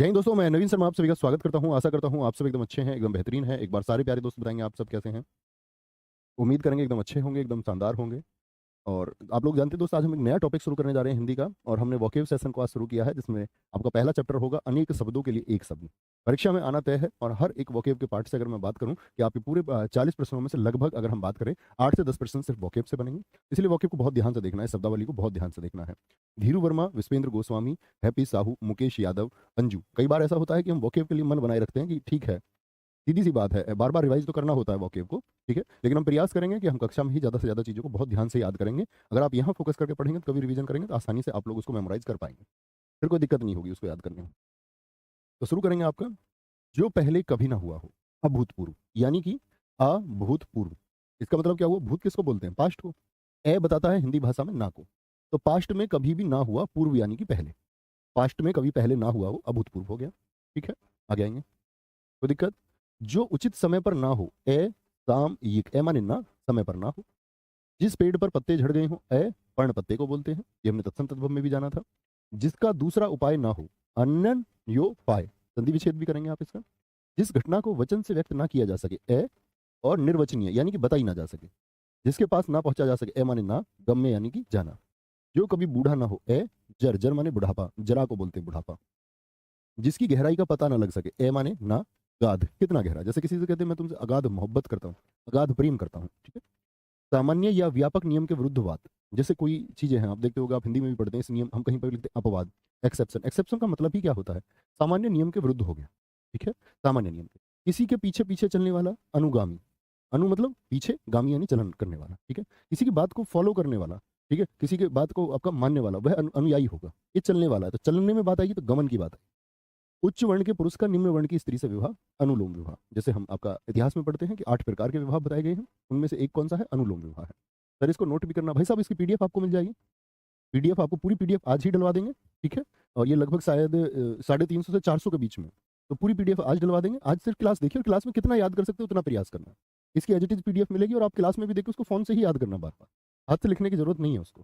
जय हिंद दोस्तों, मैं नवीन शर्मा आप सभी का स्वागत करता हूं। आशा करता हूं आप सब एकदम अच्छे हैं, एकदम बेहतरीन हैं। एक बार सारे प्यारे दोस्त बताएंगे आप सब कैसे हैं। उम्मीद करेंगे एकदम अच्छे होंगे, एकदम शानदार होंगे। और आप लोग जानते हैं दोस्त, आज हम एक नया टॉपिक शुरू करने जा रहे हैं हिंदी का। और हमने वोकेब सेशन को आज शुरू किया है, जिसमें आपका पहला चैप्टर होगा अनेक शब्दों के लिए एक शब्द। परीक्षा में आना तय है। और हर एक वोकेब के पार्ट से अगर मैं बात करूं कि आपके पूरे 40 प्रश्नों में से लगभग अगर हम बात करें 8 से 10% सिर्फ वोकेब से बनेंगे। इसलिए वोकेब को बहुत ध्यान से देखना है, शब्दावली को बहुत ध्यान से देखना है। धीरू वर्मा, विश्वेंद्र गोस्वामी, हैप्पी साहू, मुकेश यादव, अंजू। कई बार ऐसा होता है कि हम वोकेब के लिए मन बनाए रखते हैं कि ठीक है, सीधी सी बात है, बार बार रिवाइज तो करना होता है वोकेब को, ठीक है। लेकिन हम प्रयास करेंगे कि हम कक्षा में ही ज़्यादा से ज़्यादा चीज़ों को बहुत ध्यान से याद करेंगे। अगर आप यहाँ फोकस करके पढ़ेंगे तो कभी रिवीजन करेंगे तो आसानी से आप लोग उसको मेमोराइज कर पाएंगे। फिर कोई दिक्कत नहीं होगी उसको याद करने में। तो शुरू करेंगे आपका, जो पहले कभी ना हुआ हो। अभूतपूर्व यानी कि अभूतपूर्व, इसका मतलब क्या हुआ? भूत किसको बोलते हैं? पास्ट को। ए बताता है हिंदी भाषा में ना को। तो पास्ट में कभी भी ना हुआ, पूर्व यानी कि पहले। पास्ट में कभी पहले ना हुआ हो, अभूतपूर्व हो गया। ठीक है, आगे आएंगे। कोई दिक्कत? जो उचित समय पर ना हो। ए साम यिक, ए माने ना, समय पर ना हो। जिस पेड़ पर पत्ते झड़ गए हो। ए पर्ण पत्ते को बोलते हैं, ये हमने तत्सम तद्भव में भी जाना था। जिसका दूसरा उपाय ना हो। अन्यन यो पाय, संधि विच्छेद भी करेंगे आप इसका। जिस घटना को वचन से व्यक्त ना किया जा सके। ए और निर्वचनीय यानी कि बताई ना जा सके। जिसके पास ना पहुंचा जा सके। ए माने ना, गम्य यानी कि जाना। जो कभी बूढ़ा ना हो। ए जर, जर माने बुढ़ापा, जरा को बोलते हैं बुढ़ापा। जिसकी गहराई का पता ना लग सके। ए माने ना, गाध, कितना गहरा। जैसे किसी से कहते हैं मैं तुमसे अगाध मोहब्बत करता हूँ, अगाध प्रेम करता हूँ, ठीक है। सामान्य या व्यापक नियम के विरुद्ध बात। जैसे कोई चीजें हैं, आप देखते होगा, आप हिंदी में भी पढ़ते हैं इस नियम, हम कहीं पर भी लिखते हैं अपवाद, एक्सेप्शन। एक्सेप्शन का मतलब ही क्या होता है? सामान्य नियम के विरुद्ध हो गया, ठीक है, सामान्य नियम के। किसी के पीछे पीछे चलने वाला। अनुगामी, अनु मतलब पीछे, गामी यानी चलन करने वाला, ठीक है। किसी की बात को फॉलो करने वाला, ठीक है, किसी की बात को आपका मानने वाला, वह अनुयायी होगा। ये चलने वाला है, तो चलने में बात आएगी तो गमन की बात है। उच्च वर्ण के पुरुष का निम्न वर्ण की स्त्री से विवाह। अनुलोम विवाह, जैसे हम आपका इतिहास में पढ़ते हैं कि 8 प्रकार के विवाह बताए गए हैं, उनमें से एक कौन सा है? अनुलोम विवाह है। सर इसको नोट भी करना भाई साहब, इसकी पीडीएफ आपको मिल जाएगी। पीडीएफ आपको पूरी पीडीएफ आज ही डलवा देंगे, ठीक है। और ये लगभग शायद 350 से 400 के बीच में। तो पूरी पीडीएफ आज डलवा देंगे। आज सिर्फ क्लास देखिए और क्लास में कितना याद कर सकते हो उतना प्रयास करना। इसकी एज इट इज पीडीएफ मिलेगी और आप क्लास में भी देखिए, उसको फोन से ही याद करना बार बार, हाथ से लिखने की जरूरत नहीं है उसको।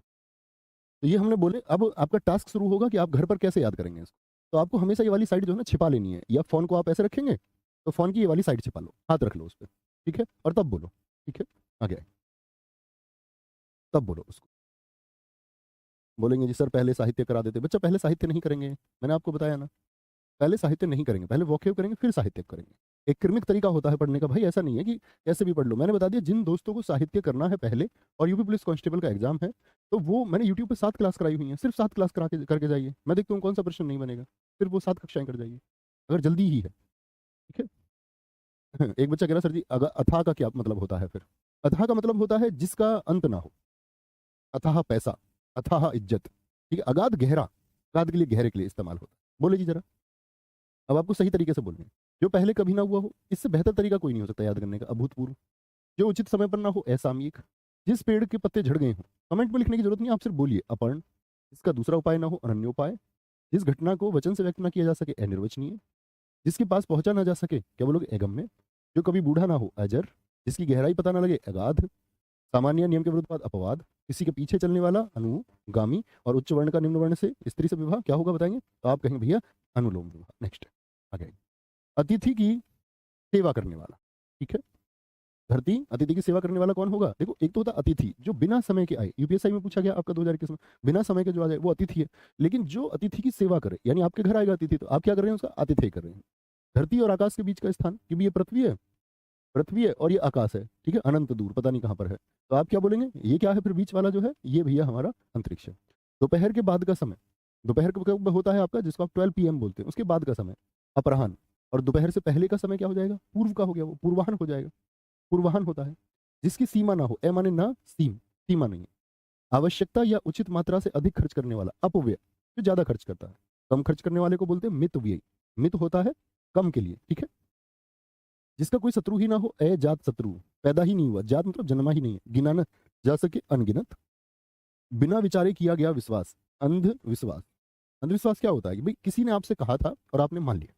तो ये हमने बोले, अब आपका टास्क शुरू होगा कि आप घर पर कैसे याद करेंगे इसको। तो आपको हमेशा ये वाली साइड जो है ना छिपा लेनी है, या फोन को आप ऐसे रखेंगे तो फोन की ये वाली साइड छिपा लो, हाथ रख लो उस पर, ठीक है, और तब बोलो, ठीक है। आगे आए, तब बोलो उसको। बोलेंगे जी सर पहले साहित्य करा देते। बच्चा पहले साहित्य नहीं करेंगे, मैंने आपको बताया ना, पहले साहित्य नहीं करेंगे, पहले वोकेब करेंगे फिर साहित्य करेंगे। एक क्रमिक तरीका होता है पढ़ने का भाई, ऐसा नहीं है कि कैसे भी पढ़ लो। मैंने बता दिया, जिन दोस्तों को साहित्य करना है पहले, और यूपी पुलिस कांस्टेबल का एग्जाम है, तो वो मैंने यूट्यूब पे 7 क्लास कराई हुई है, सिर्फ 7 क्लास करा के करके जाइए, मैं देखता हूँ कौन सा प्रश्न नहीं बनेगा। सिर्फ वो 7 कक्षाएं कर जाइए, अगर जल्दी ही है, ठीक है। एक बच्चा कह रहा सर जी अथाह का क्या मतलब होता है? फिर अथाह का मतलब होता है जिसका अंत ना हो। अथाह पैसा, अथाह इज्जत, ठीक है। अगाध गहरा, अगाध के लिए, गहरे के लिए इस्तेमाल होता है। बोले जी जरा, अब आपको सही तरीके से बोलना है। जो पहले कभी ना हुआ हो, इससे बेहतर तरीका कोई नहीं हो सकता याद करने का, अभूतपूर्व। जो उचित समय पर ना हो, असामयिक। जिस पेड़ के पत्ते झड़ गए हों, कमेंट में लिखने की जरूरत नहीं, आप सिर्फ बोलिए, अपर्ण। इसका दूसरा उपाय ना हो, अनन्योपाय। जिस घटना को वचन से व्यक्त ना किया जा सके, अनिर्वचनीय। जिसके पास पहुंचा ना जा सके, क्या बोलोगे? अगम्य। जो कभी बूढ़ा ना हो, अजर। जिसकी गहराई पता ना लगे, अगाध। सामान्य नियम के विरुद्ध बात, अपवाद। किसी के पीछे चलने वाला, अनुगामी। और उच्च वर्ण का निम्न वर्ण से स्त्री से विवाह, क्या होगा बताएंगे? तो आप कहेंगे भैया अनुलोम विवाह। नेक्स्ट आगे। अतिथि की सेवा करने वाला, ठीक है। धरती, अतिथि की सेवा करने वाला कौन होगा? देखो, एक तो होता अतिथि जो बिना समय के आए, यूपीएससी में पूछा गया आपका 2021 में, बिना समय के जो आ जाए वो अतिथि है। लेकिन जो अतिथि की सेवा करे, यानी आपके घर आएगा अतिथि, तो आप क्या कर रहे हैं? उसका आतिथ्य कर रहे हैं। धरती और आकाश के बीच का स्थान, क्योंकि ये पृथ्वी है, पृथ्वी है और ये आकाश है, ठीक है, अनंत दूर, पता नहीं कहाँ पर है। तो आप क्या बोलेंगे? ये क्या है फिर बीच वाला जो है? ये भैया हमारा अंतरिक्ष है। दोपहर के बाद का समय, दोपहर कब होता है आपका, जिसको आप 12 PM बोलते हैं, उसके बाद का समय अपराह्न। और दोपहर से पहले का समय क्या हो जाएगा? पूर्व का हो गया, वो पूर्वाह्न हो जाएगा, पूर्वाह्न होता है। जिसकी सीमा ना हो, ए माने ना, सीमा नहीं है। आवश्यकता या उचित मात्रा से अधिक खर्च करने वाला, अपव्यय, जो ज्यादा खर्च करता है। कम खर्च करने वाले को बोलते हैं मित व्यय। मित होता है कम के लिए, ठीक है। जिसका कोई शत्रु ही ना हो, जात शत्रु, पैदा ही नहीं हुआ, जात मतलब जन्मा ही नहीं है, गिना न जा सके, अनगिनत। बिना विचारे किया गया विश्वास, अंधविश्वास। अंधविश्वास क्या होता है कि भाई किसी ने आपसे कहा था और आपने मान लिया।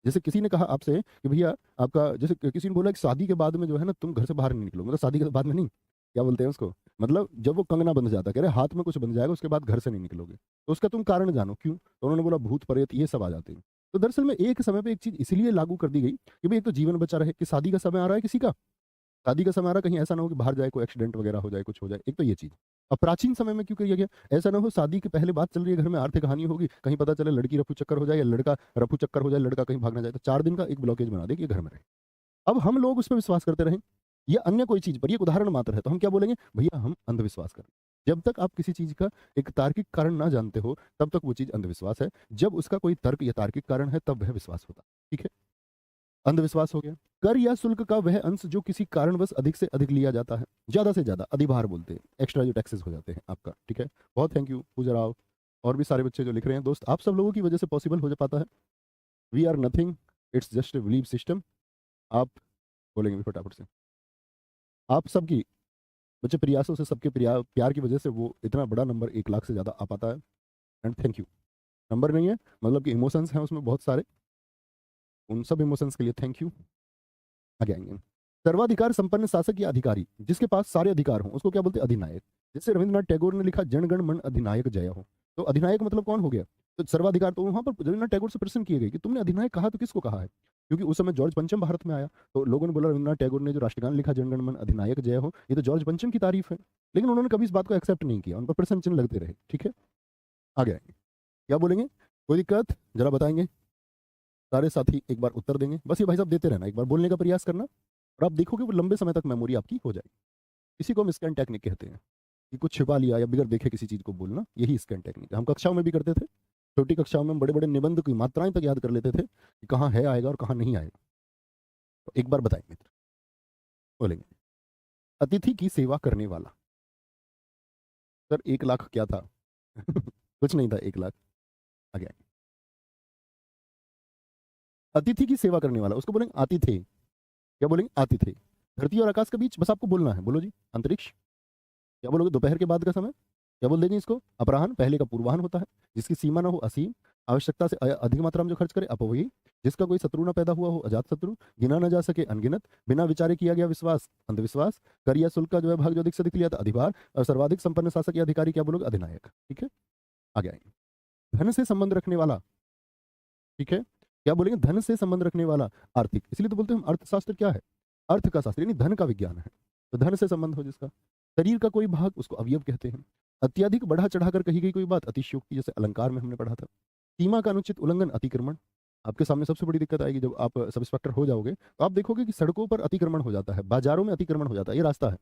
जैसे किसी ने कहा आपसे कि भैया आपका, जैसे किसी ने बोला कि शादी के बाद में जो है ना तुम घर से बाहर नहीं निकलोगे, मतलब शादी के बाद में नहीं, क्या बोलते हैं उसको, मतलब जब वो कंगना बंध जाता है, कह रहे हाथ में कुछ बंध जाएगा उसके बाद घर से नहीं निकलोगे, तो उसका तुम कारण जानो क्यों। तो उन्होंने बोला भूत प्रेत ये सब आ जाते हैं। तो दरअसल में एक समय पे एक चीज इसलिए लागू कर दी गई कि भाई एक तो जीवन बचा रहे, कि शादी का समय आ रहा है किसी का, शादी का समय आ रहा है, कहीं ऐसा ना हो कि बाहर जाए कोई एक्सीडेंट वगैरह हो जाए, कुछ हो जाए, एक तो ये चीज। अब प्राचीन समय में क्यों किया गया, ऐसा ना हो शादी के पहले बात चल रही है घर में, आर्थिक हानि होगी, कहीं पता चले लड़की रफू चक्कर हो जाए या लड़का रफू चक्कर हो जाए, लड़का कहीं भागना जाए, तो 4 दिन का एक ब्लॉकेज बना दे कि ये घर में रहे। अब हम लोग उस पर विश्वास करते रहें या अन्य कोई चीज पर, ये एक उदाहरण मात्र है, तो हम क्या बोलेंगे, भैया हम अंधविश्वास करें। जब तक आप किसी चीज का एक तार्किक कारण ना जानते हो तब तक वो चीज अंधविश्वास है, जब उसका कोई तर्क या तार्किक कारण है तब वह विश्वास होता है। ठीक है, अंधविश्वास हो गया। कर या शुल्क का वह अंश जो किसी कारणवश अधिक से अधिक लिया जाता है, ज्यादा से ज्यादा, अधिभार बोलते हैं, एक्स्ट्रा जो टैक्सेस हो जाते हैं आपका। ठीक है, बहुत थैंक यू पूजा राव और भी सारे बच्चे जो लिख रहे हैं। दोस्त आप सब लोगों की वजह से पॉसिबल हो जा पाता है। We are nothing, it's just a believe system. आप बोलेंगे भी फटाफट से, आप सबकी बच्चे प्रयासों से, सबके प्यार की वजह से वो इतना बड़ा नंबर 1 लाख से ज़्यादा आ पाता है। And thank you. नंबर नहीं है, मतलब कि इमोशंस हैं उसमें बहुत सारे, उन सब इमोशंस के लिए थैंक यू। आगे आएंगे। सर्वाधिकार संपन्न शासक या अधिकारी जिसके पास सारे अधिकार हों उसको क्या बोलते हैं, अधिनायक। जैसे रविंद्रनाथ टैगोर ने लिखा जनगण मन अधिनायक जय हो, तो अधिनायक मतलब कौन हो गया, तो सर्वाधिकार। तो वहां पर रविंद्रनाथ टैगोर से प्रश्न किए गए कि तुमने अधिनायक कहा तो किसको कहा है, क्योंकि उस समय जॉर्ज पंचम भारत में आया, तो लोगों ने बोला रविंद्रनाथ टैगोर ने जो राष्ट्रगान लिखा जनगण मन अधिनायक जय हो, ये तो जॉर्ज पंचम की तारीफ है। लेकिन उन्होंने कभी इस बात को एक्सेप्ट नहीं किया, उन पर प्रश्न चिन्ह लगते रहे। ठीक है, आगे आएंगे, क्या बोलेंगे, कोई दिक्कत जरा बताएंगे, सारे साथी एक बार उत्तर देंगे, बस ये भाई साहब देते रहना, एक बार बोलने का प्रयास करना और आप देखोगे वो लंबे समय तक मेमोरी आपकी हो जाएगी। इसी को हम स्कैन टेक्निक कहते हैं, कि कुछ छिपा लिया या बिगर देखे किसी चीज को बोलना, यही स्कैन टेक्निक है। हम कक्षाओं में भी करते थे, छोटी कक्षाओं में हम बड़े बड़े निबंध की मात्राएं तक याद कर लेते थे कि कहाँ है आएगा और कहाँ नहीं आएगा। तो एक बार बताएं मित्र, बोलेंगे अतिथि की सेवा करने वाला। सर 1 लाख क्या था कुछ नहीं था 1 लाख। आगे आएंगे, अतिथि की सेवा करने वाला उसको बोलेंगे आतिथ्य। क्या बोलेंगे, आतिथ्य। धरती और आकाश के बीच बस आपको बोलना है, बोलो जी, अंतरिक्ष। क्या बोलोगे, दोपहर के बाद का समय, क्या बोल देंगे इसको, अपराह्न। पहले का पूर्वाह्न होता है, जिसकी सीमा ना हो असीम, आवश्यकता से अधिक मात्रा में जो खर्च करे अपव्ययी, जिसका कोई शत्रु ना पैदा हुआ हो अजात शत्रु, गिना ना जा सके अनगिनत, बिना विचारे किया गया विश्वास अंधविश्वास, कर या शुल्क का जो है भाग जो अधिक से अधिक लिया था अधिभार, और सर्वाधिक संपन्न शासक या अधिकारी क्या बोलोगे, अधिनायक। ठीक है, आगे आएंगे, धन से संबंध रखने वाला। ठीक है, क्या बोलेंगे, धन से संबंध रखने वाला, आर्थिक। इसलिए तो बोलते हैं हम अर्थशास्त्र क्या है, अर्थ का शास्त्र, यानी धन का विज्ञान है। तो धन से संबंध हो जिसका, शरीर का कोई भाग उसको अवयव कहते हैं। अत्यधिक बढ़ा चढ़ाकर कही गई कोई बात अतिशयोक्ति, जैसे अलंकार में हमने पढ़ा था। सीमा का अनुचित उल्लंघन अतिक्रमण। आपके सामने सबसे बड़ी दिक्कत आएगी जब आप सब इंस्पेक्टर हो जाओगे, तो आप देखोगे कि सड़कों पर अतिक्रमण हो जाता है, बाजारों में अतिक्रमण हो जाता है। ये रास्ता है,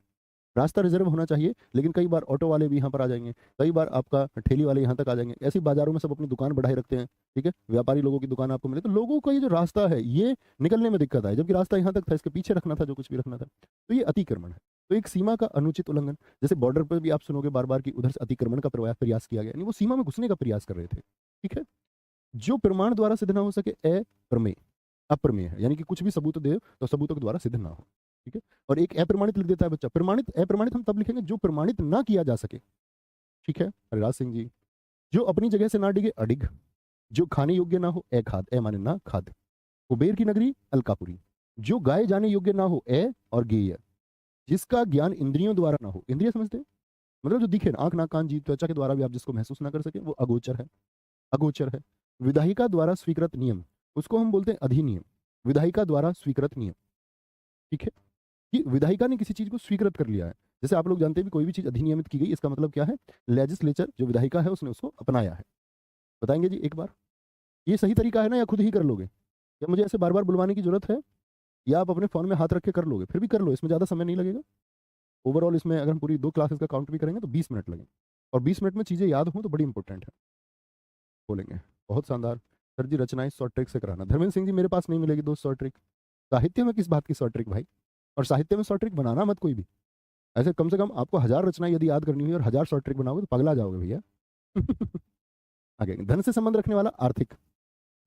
रास्ता रिजर्व होना चाहिए, लेकिन कई बार ऑटो वाले भी यहाँ पर आ जाएंगे, कई बार आपका ठेली वाले यहाँ तक आ जाएंगे। ऐसे ही बाजारों में सब अपनी दुकान बढ़ाए रखते हैं। ठीक है, व्यापारी लोगों की दुकान आपको मिले, तो लोगों का ये जो रास्ता है ये निकलने में दिक्कत है, जबकि रास्ता यहाँ तक था, इसके पीछे रखना था जो कुछ भी रखना था। तो ये अतिक्रमण है। तो एक सीमा का अनुचित उल्लंघन, जैसे बॉर्डर पर भी आप सुनोगे बार बार कि उधर से अतिक्रमण का प्रयास किया गया, यानी वो सीमा में घुसने का प्रयास कर रहे थे। ठीक है, जो प्रमाण द्वारा सिद्ध ना हो सके अप्रमेय, अप्रमेय है, यानी कि कुछ भी सबूत दे तो सबूतों के द्वारा सिद्ध ना हो। ठीक है, और एक अप्रमाणित लिख देता है बच्चा। प्रमाणित अप्रमाणित हम तब लिखेंगे जो प्रमाणित ना किया जा सके। ठीक है, हरिराज सिंह जी, जो अपनी जगह से ना डिगे अडिग, जो खाने योग्य ना हो अखाद, ए माने ना खाद, कुबेर की नगरी अलकापुरी, जो गाए जाने योग्य ना हो और गेय, जिसका ज्ञान इंद्रियों द्वारा ना हो, इंद्रिय समझते हैं मतलब जो दिखे ना, आंख नाक कान जीभ त्वचा के द्वारा भी आप जिसको महसूस ना कर सके, वो अगोचर है, अगोचर है। विधायिका द्वारा स्वीकृत नियम, उसको हम बोलते हैं अधिनियम, विधायिका द्वारा स्वीकृत नियम। ठीक है, कि विधायिका ने किसी चीज को स्वीकृत कर लिया है। जैसे आप लोग जानते हैं भी कोई भी चीज अधिनियमित की गई, इसका मतलब क्या है, लेजिस्लेचर जो विधायिका है उसने उसको अपनाया है। बताएंगे जी एक बार, ये सही तरीका है ना, या खुद ही कर लोगे, या मुझे ऐसे बार बार बुलवाने की जरूरत है, या आप अपने फोन में हाथ रख के कर लोगे, फिर भी कर लो, इसमें ज्यादा समय नहीं लगेगा। ओवरऑल इसमें अगर हम पूरी 2 क्लासेस का काउंट भी करेंगे तो 20 मिनट लगेंगे, और 20 मिनट में चीजें याद हों तो बड़ी इंपॉर्टेंट है। बोलेंगे बहुत शानदार सर जी, रचनाएं शॉर्ट ट्रिक से कराना। धर्मेंद्र सिंह जी, मेरे पास नहीं मिलेगी दोस्त शॉर्ट ट्रिक, साहित्य में किस बात की शॉर्ट ट्रिक भाई, और साहित्य में शॉर्ट ट्रिक बनाना मत कोई भी। ऐसे कम से कम आपको 1000 रचनाएं यदि याद करनी हुई और 1000 शॉर्ट ट्रिक बनाओगे तो पगला जाओगे भैया आगे, धन से संबंध रखने वाला आर्थिक,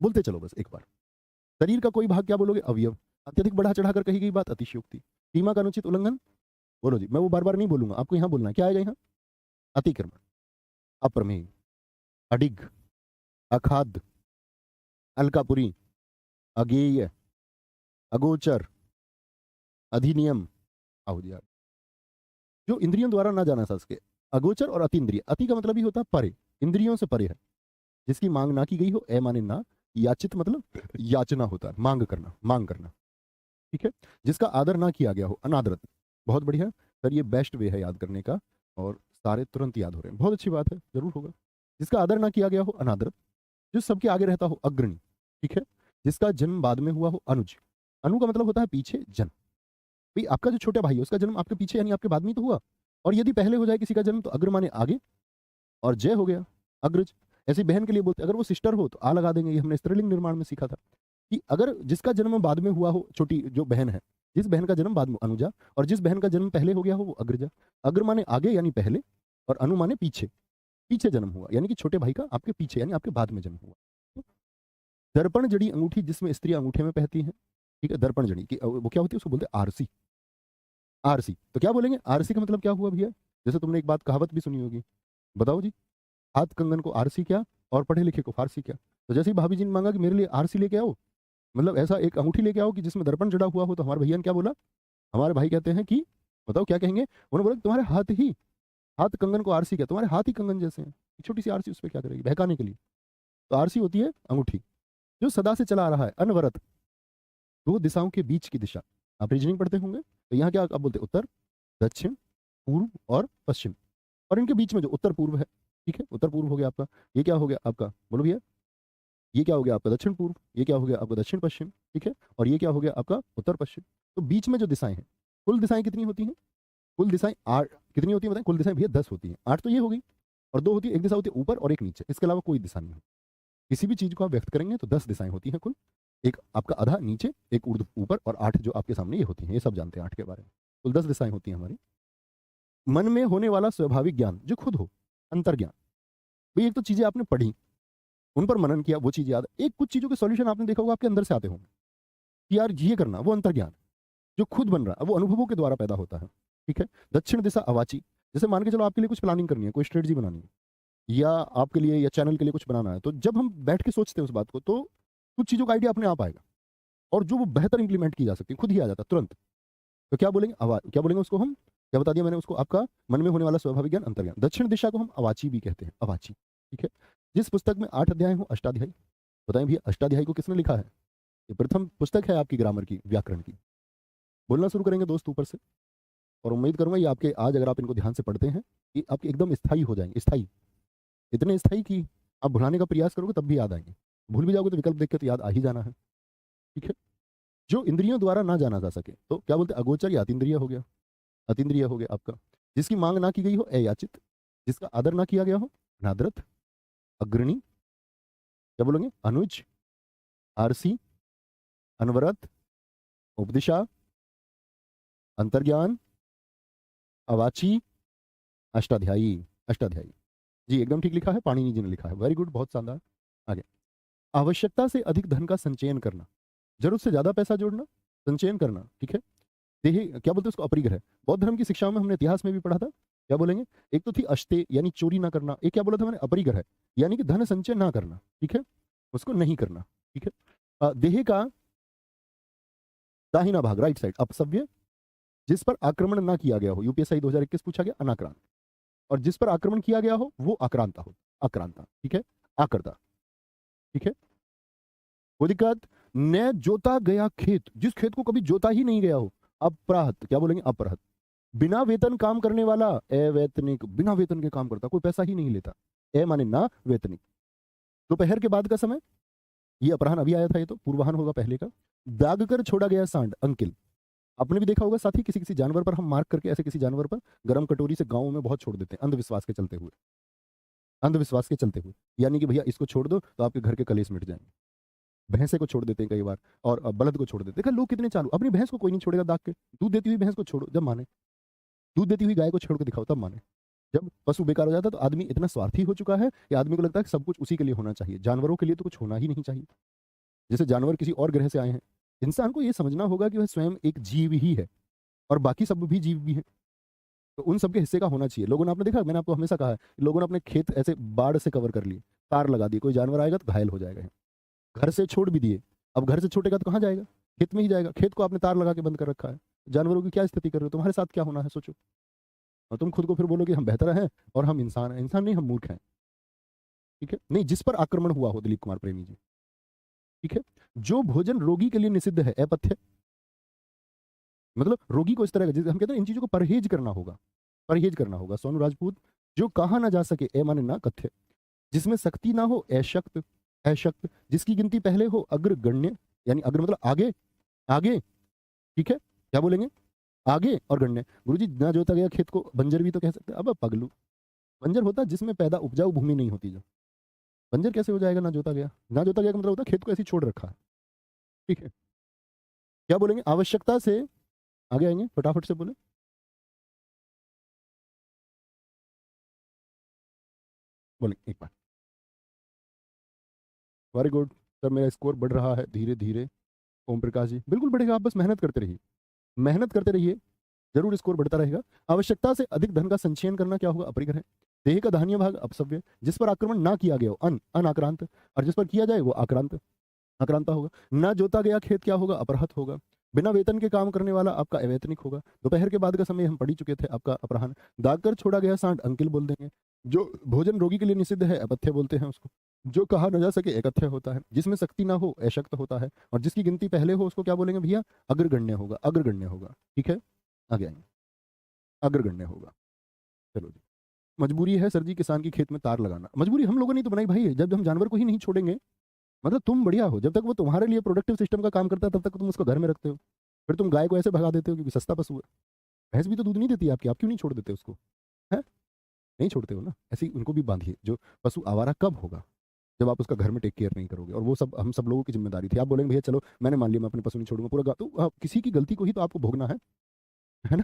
बोलते चलो बस एक बार। शरीर का कोई भाग क्या बोलोगे, अवयव। अत्यधिक बढ़ा चढ़ाकर कही गई बात अतिशयोक्ति। सीमा का अनुचित उल्लंघन, बोलो जी, मैं वो बार बार नहीं बोलूंगा, आपको यहाँ बोलना है, क्या आएगा यहाँ, अतिक्रमण, अप्रमेय, अडिग, अखाद्य, अलकापुरी, अगेय, अगोचर, अधिनियम। आओ जी, जो इंद्रियों द्वारा ना जाना जा सके। अगोचर और अति इंद्रिय, अति का मतलब ही होता है परे, इंद्रियों से परे है, जिसकी मांग ना की गई हो, ए माने ना, याचित मतलब याचना होता है, मांग करना, मांग करना। ठीक है। जिसका आदर ना किया गया हो, अनादरत। बहुत बढ़िया सर, ये बेस्ट वे है याद करने का, और सारे तुरंत याद हो रहे हैं, बहुत अच्छी बात है, जरूर होगा। जिसका आदर ना किया गया हो, अनादरत। जो सबके आगे रहता हो, अग्रणी। ठीक है। जिसका जन्म बाद में हुआ हो, अनुज। अनु का मतलब होता है पीछे, जन्म। भाई आपका जो छोटा भाई है उसका जन्म आपके पीछे यानी आपके बाद में ही तो हुआ। और यदि पहले हो जाए किसी का जन्म तो अग्र माने आगे, और जय हो गया, अग्रज। ऐसी बहन के लिए बोलते, अगर वो सिस्टर हो तो आ लगा देंगे, ये हमने स्त्रीलिंग निर्माण में सीखा था कि अगर जिसका जन्म बाद में हुआ हो, छोटी जो बहन है, जिस बहन का जन्म बाद में, अनुजा। और जिस बहन का जन्म पहले हो गया हो, वो अग्रजा। अग्र माने आगे यानी पहले, और अनु माने पीछे, पीछे जन्म हुआ यानी कि छोटे भाई का आपके पीछे यानी आपके बाद में जन्म हुआ। दर्पण जड़ी अंगूठी जिसमें स्त्री अंगूठे में पहनती है। ठीक है। दर्पण जड़ी की वो क्या होती है, उसको बोलते हैं आरसी। आरसी तो क्या बोलेंगे, आरसी का मतलब क्या हुआ भैया? जैसे तुमने एक बात कहावत भी सुनी होगी, बताओ जी। हाथ कंगन को आरसी क्या, और पढ़े लिखे को फारसी क्या। तो जैसे ही भाभी जी ने मांगा कि मेरे लिए आरसी लेके आओ, मतलब ऐसा एक अंगूठी लेके आओ कि जिसमें दर्पण जड़ा हुआ हो, तो हमारे भैया ने क्या बोला? हमारे भाई कहते हैं कि, बताओ क्या कहेंगे? उन्होंने बोला कि तुम्हारे हाथ ही, हाथ कंगन को आरसी क्या, तुम्हारे हाथ ही कंगन जैसे हैं, एक छोटी सी आरसी उस पर क्या करेगी, बहकाने के लिए। तो आरसी होती है अंगूठी। जो सदा से चला आ रहा है, अनवरत। दो दिशाओं के बीच की दिशा। आप रीजनिंग पढ़ते होंगे, तो यहाँ क्या आप बोलते हैं, उत्तर, दक्षिण, पूर्व और पश्चिम। और इनके बीच में जो उत्तर पूर्व है। ठीक है। उत्तर पूर्व हो गया आपका, ये क्या हो गया आपका, बोलो भैया? ये क्या हो गया आपका, दक्षिण पूर्व। ये क्या हो गया आपका, दक्षिण पश्चिम। ठीक है। और ये क्या हो गया आपका, उत्तर पश्चिम। तो बीच में जो दिशाएं हैं, कुल दिशाएं कितनी होती हैं? कुल दिशाएं 8 कितनी होती है बताएं? कुल दिशाएं भैया 10 होती हैं। 8 तो ये हो गई, और 2 होती है, एक दिशा होती है ऊपर और एक नीचे, इसके अलावा कोई दिशा नहीं है। किसी भी चीज को आप व्यक्त करेंगे तो 10 दिशाएं होती हैं कुल। एक आपका आधा नीचे, एक ऊर्ध्व ऊपर, और 8 जो आपके सामने ये होती हैं, ये सब जानते हैं 8 के बारे में। कुल 10 दिशाएं होती हैं हमारी। मन में होने वाला स्वाभाविक ज्ञान जो खुद हो, अंतर्ज्ञान। भाई एक तो चीजें आपने पढ़ी, उन पर मनन किया, वो चीज याद, एक कुछ चीजों के सॉल्यूशन आपने देखा होगा आपके अंदर से आते होंगे कि यार ये करना, वो अंतर्ज्ञान जो खुद बन रहा है, वो अनुभवों के द्वारा पैदा होता है। ठीक है। दक्षिण दिशा अवाची। जैसे मान के चलो आपके लिए कुछ प्लानिंग करनी है, कोई स्ट्रेटजी बनानी है, या आपके लिए या चैनल के लिए कुछ बनाना है, तो जब हम बैठ के सोचते हैं उस बात को, तो कुछ चीजों का आइडिया अपने आप आएगा, और जो वो बेहतर इंप्लीमेंट की जा सकती है, खुद ही आ जाता है तुरंत। तो क्या बोलेंगे, क्या बोलेंगे उसको हम, क्या बता दिया मैंने उसको, आपका मन में होने वाला स्वाभाविक ज्ञान, अंतर्ज्ञान। दक्षिण दिशा को हम अवाची भी कहते हैं, अवाची। ठीक है। जिस पुस्तक में 8 अध्याय हो, अष्टाध्यायी। बताएं भैया अष्टाध्यायी को किसने लिखा है? ये प्रथम पुस्तक है आपकी ग्रामर की, व्याकरण की। बोलना शुरू करेंगे दोस्त ऊपर से, और उम्मीद करूंगा ये आपके, आज अगर आप इनको ध्यान से पढ़ते हैं, ये आपके एकदम स्थायी हो जाएंगे, स्थायी। इतने स्थायी कि आप भुलाने का प्रयास करोगे तब भी याद आएंगे, भूल भी जाओगे तो विकल्प देख के तो याद आ ही जाना है। ठीक है। जो इंद्रियों द्वारा ना जाना जा सके, तो क्या बोलते हैं, अगोचर या अतीन्द्रिय हो गया, अतीन्द्रिय हो गया आपका। जिसकी मांग ना की गई हो, अयाचित। जिसका आदर ना किया गया हो, अनादरत। अग्रणी, क्या बोलेंगे, अनुज, आरसी, अनवरत, उपदिशा, अंतर्ज्ञान, अवाची, अष्टाध्यायी। अष्टाध्यायी जी एकदम ठीक लिखा है, पाणिनि जी ने लिखा है, वेरी गुड, बहुत शानदार। आगे, आवश्यकता से अधिक धन का संचयन करना, जरूरत से ज्यादा पैसा जोड़ना, संचयन करना। ठीक है। देही क्या बोलते हैं उसको, अपरिग्रह। बौद्ध धर्म की शिक्षाओं में हमने इतिहास में भी पढ़ा था, क्या बोलेंगे, एक तो थी अष्टे यानी चोरी ना करना, एक क्या बोला था मैंने, अपरिग्रह यानी कि धन संचय ना करना। ठीक है। उसको नहीं करना। ठीक है। देह का दाहिना भाग, राइट साइड, अपसव्य। जिस पर आक्रमण ना किया गया हो, यूपीएसआई 2021 पूछा गया, अनाक्रांत। और जिस पर आक्रमण किया गया हो वो आक्रांता हो, आक्रांता। ठीक है। आकर्ता। ठीक है। कोई दिक्कत, न जोता गया खेत, जिस खेत को कभी जोता ही नहीं गया हो, अपराहत, क्या बोलेंगे, अपराहत। बिना वेतन काम करने वाला, अवैतनिक, बिना वेतन के काम करता, कोई पैसा ही नहीं लेता। ए माने ना, वेतनिक। दोपहर के बाद का समय, ये अपराहन अभी आया था, ये तो पूर्वाहन होगा पहले का। दाग कर छोड़ा गया सांड, अंकिल। आपने भी देखा होगा साथी, किसी किसी जानवर पर हम मार्क करके, ऐसे किसी जानवर पर गरम कटोरी से गाँव में बहुत छोड़ देते हैं, अंधविश्वास के चलते हुए, अंधविश्वास के चलते हुए, यानी कि भैया इसको छोड़ दो तो आपके घर के कलेश मिट जाएंगे। भैंसे को छोड़ देते हैं कई बार, और बलद को छोड़ देते हैं। देखा लोग कितने चालू, अपनी भैंस को कोई नहीं छोड़ेगा दाग के। दूध देती हुई भैंस को छोड़ो जब माने, दूध देती हुई गाय को छोड़ के दिखाओ तब माने। जब पशु बेकार हो जाता है तो आदमी इतना स्वार्थी हो चुका है कि आदमी को लगता है कि सब कुछ उसी के लिए होना चाहिए, जानवरों के लिए तो कुछ होना ही नहीं चाहिए। जैसे जानवर किसी और ग्रह से आए हैं, इंसान को यह समझना होगा कि वह स्वयं एक जीव ही है, और बाकी सब भी जीव भी हैं, तो उन सबके हिस्से का होना चाहिए। लोगों ने, आपने देखा, मैंने आपको हमेशा कहा है, लोगों ने अपने खेत ऐसे बाढ़ से कवर कर लिए, तार लगा दिए, कोई जानवर आएगा तो घायल हो जाएगा। घर से छोड़ भी दिए, अब घर से छोटेगा तो कहाँ जाएगा, खेत में ही जाएगा। खेत को आपने तार लगा के बंद कर रखा है, जानवरों की क्या स्थिति कर रहे हो, तुम्हारे साथ क्या होना है सोचो। और तुम खुद को फिर बोलोगे हम बेहतर हैं और हम इंसान हैं, इंसान नहीं, हम मूर्ख हैं। ठीक है। नहीं, जिस पर आक्रमण हुआ हो, दिलीप कुमार प्रेमी जी, ठीक है। जो भोजन रोगी के लिए निषिद्ध है, अपथ्य, मतलब रोगी को इस तरह का, जैसे हम कहते हैं इन चीजों को परहेज करना होगा, परहेज करना होगा। सोनू राजपूत, जो कहा ना जा सके, ए माने ना कथ्य, जिसमें शक्ति ना हो, अशक्त, अशक्त, जिसकी गिनती पहले हो, अग्रगण्य, यानी अग्र मतलब आगे, आगे, ठीक है। क्या बोलेंगे? आगे और गण्य। गुरुजी, ना जोता गया खेत को बंजर भी तो कह सकते हैं। अब पगलू, बंजर होता जिसमें पैदा उपजाऊ भूमि नहीं होती। जो बंजर कैसे हो जाएगा ना जोता गया? ना जोता गया का मतलब होता है खेत को ऐसे ही छोड़ रखा है, ठीक है। क्या बोलेंगे? आवश्यकता से, आगे आएंगे, फटाफट से बोले। बोले एक बार। वेरी गुड सर, मेरा स्कोर बढ़ रहा है धीरे धीरे। ओम प्रकाश जी, बिल्कुल बढ़ेगा, आप बस मेहनत करते रहिए, मेहनत करते रहिए, जरूर स्कोर बढ़ता रहेगा। आवश्यकता से अधिक धन का संचयन करना क्या होगा? अपरिग्रह। देह का दाहिनी भाग अपसव्य, जिस पर आक्रमण ना किया गया हो, अनाक्रांत, और जिस पर किया जाए वो आक्रांत, आक्रांता होगा। ना जोता गया खेत क्या होगा? अपरहत होगा। बिना वेतन के काम करने वाला आपका अवैतनिक होगा। दोपहर के बाद का समय हम पढ़ी चुके थे, आपका अपराह्न। दाग कर छोड़ा गया सांड अंकिल बोल देंगे। जो भोजन रोगी के लिए निषिद्ध है, अपथ्य बोलते हैं उसको। जो कहा न जा सके, एकथ्य होता है। जिसमें शक्ति ना हो, अशक्त होता है। और जिसकी गिनती पहले हो, उसको क्या बोलेंगे भैया? अग्रगण्य होगा, अग्रगण्य होगा, ठीक है। आगे आएंगे, अग्रगण्य होगा। चलो जी। मजबूरी है सर जी किसान की खेत में तार लगाना। मजबूरी हम लोगों ने तो बनाई भाई, जब हम जानवर को ही नहीं छोड़ेंगे। मतलब तुम बढ़िया हो, जब तक वो तुम्हारे लिए प्रोडक्टिव सिस्टम का काम करता है तब तक तुम उसको घर में रखते हो। फिर तुम गाय को ऐसे भगा देते हो क्योंकि सस्ता पशु है। भैंस भी तो दूध नहीं देती आपकी, आप क्यों नहीं छोड़ देते उसको? है, नहीं छोड़ते हो ना? ऐसे ही उनको भी बांधिए। जो पशु आवारा कब होगा? जब आप उसका घर में टेक केयर नहीं करोगे। और वो सब हम सब लोगों की जिम्मेदारी थी। आप बोलेंगे भैया चलो मैंने मान लिया, मैं अपने पशु नहीं छोड़ूंगा, पूरा तो किसी की गलती को ही तो आपको भोगना है ना?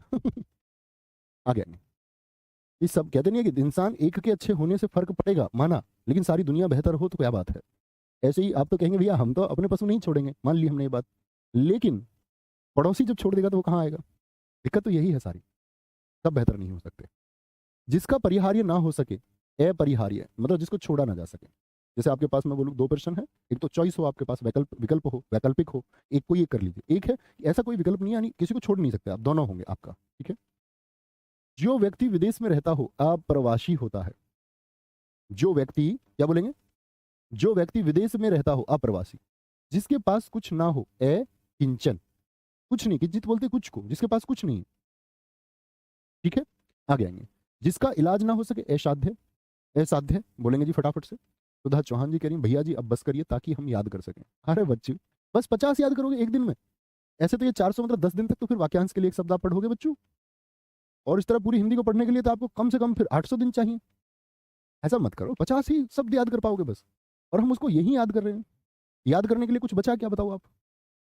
आगे आगे, इस सब कहते नहीं है कि इंसान एक के अच्छे होने से फर्क पड़ेगा, माना, लेकिन सारी दुनिया बेहतर हो तो क्या बात है। ऐसे ही आप तो कहेंगे भैया हम तो अपने पशु नहीं छोड़ेंगे, मान ली हमने ये बात, लेकिन पड़ोसी जब छोड़ देगा तो वो कहाँ आएगा? दिक्कत तो यही है सारी। सब बेहतर नहीं हो सकते। जिसका परिहार्य ना हो सके, अपरिहार्य, मतलब जिसको छोड़ा ना जा सके। जैसे आपके पास मैं बोलूँ दो प्रश्न है, एक तो चॉइस हो आपके पास, विकल्प हो, वैकल्पिक हो, एक कोई एक कर लीजिए। एक है ऐसा कोई विकल्प नहीं, यानी किसी को छोड़ नहीं सकते आप, दोनों होंगे आपका, ठीक है। जो व्यक्ति विदेश में रहता हो, अप्रवासी होता है। जो व्यक्ति, क्या बोलेंगे? जो व्यक्ति विदेश में रहता हो, अप्रवासी। जिसके पास कुछ ना हो, किंचन, कुछ नहीं, किंचित बोलते कुछ को, जिसके पास कुछ नहीं, ठीक है। आगे आएंगे। जिसका इलाज ना हो सके, असाध्य, असाध्य बोलेंगे जी फटाफट से। सुधा चौहान जी कह रही हैं भैया जी अब बस करिए ताकि हम याद कर सकें। अरे बच्चू, बस 50 याद करोगे एक दिन में? ऐसे तो ये 400 मतलब 10 दिन तक तो फिर वाक्यांश के लिए एक शब्द आप पढ़ोगे बच्चू। और इस तरह पूरी हिंदी को पढ़ने के लिए तो आपको कम से कम फिर 800 दिन चाहिए। ऐसा मत करो, 50 ही शब्द याद कर पाओगे बस। और हम उसको यही याद कर रहे हैं। याद करने के लिए कुछ बचा क्या, बताओ आप?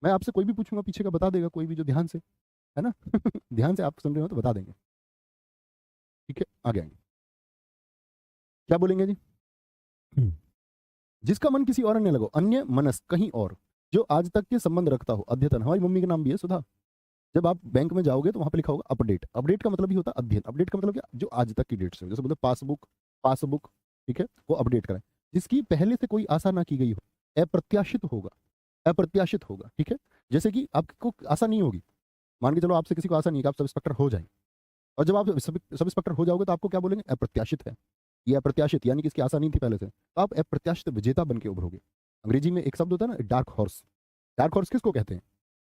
मैं आपसे कोई भी पूछूंगा पीछे का बता देगा कोई भी, जो ध्यान से, है ना? ध्यान से आप सुन रहे हो तो बता देंगे, ठीक है। आगे आएंगे, क्या बोलेंगे जी? जिसका मन किसी और अन्य लगो, अन्य मनस कहीं और, जो आज तक के संबंध रखता हो, अध्यतन, हमारी मम्मी का नाम भी है सुधा। जब आप बैंक में जाओगे तो वहां पे लिखा होगा अपडेट। अपडेट का मतलब ही होता है अध्ययन। अपडेट का मतलब क्या? जो आज तक की डेट से, जैसे बोलते पासबुक, पासबुक, ठीक है, वो अपडेट कराएं। जिसकी पहले से कोई आशा ना की गई हो, अप्रत्याशित होगा, अप्रत्याशित होगा, ठीक है। जैसे कि आपको आशा नहीं होगी, मान के चलो आपसे किसी को आशा नहीं है कि आप सब इंस्पेक्टर हो जाएंगे, और जब आप सब इंस्पेक्टर हो जाओगे तो आपको क्या बोलेंगे? अप्रत्याशित है। ये अप्रत्याशित यानी कि इसकी आशा नहीं थी पहले से, तो आप अप्रत्याशित विजेता बन के उभरोगे। अंग्रेजी में एक शब्द होता है ना, डार्क हॉर्स। डार्क हॉर्स किसको कहते हैं?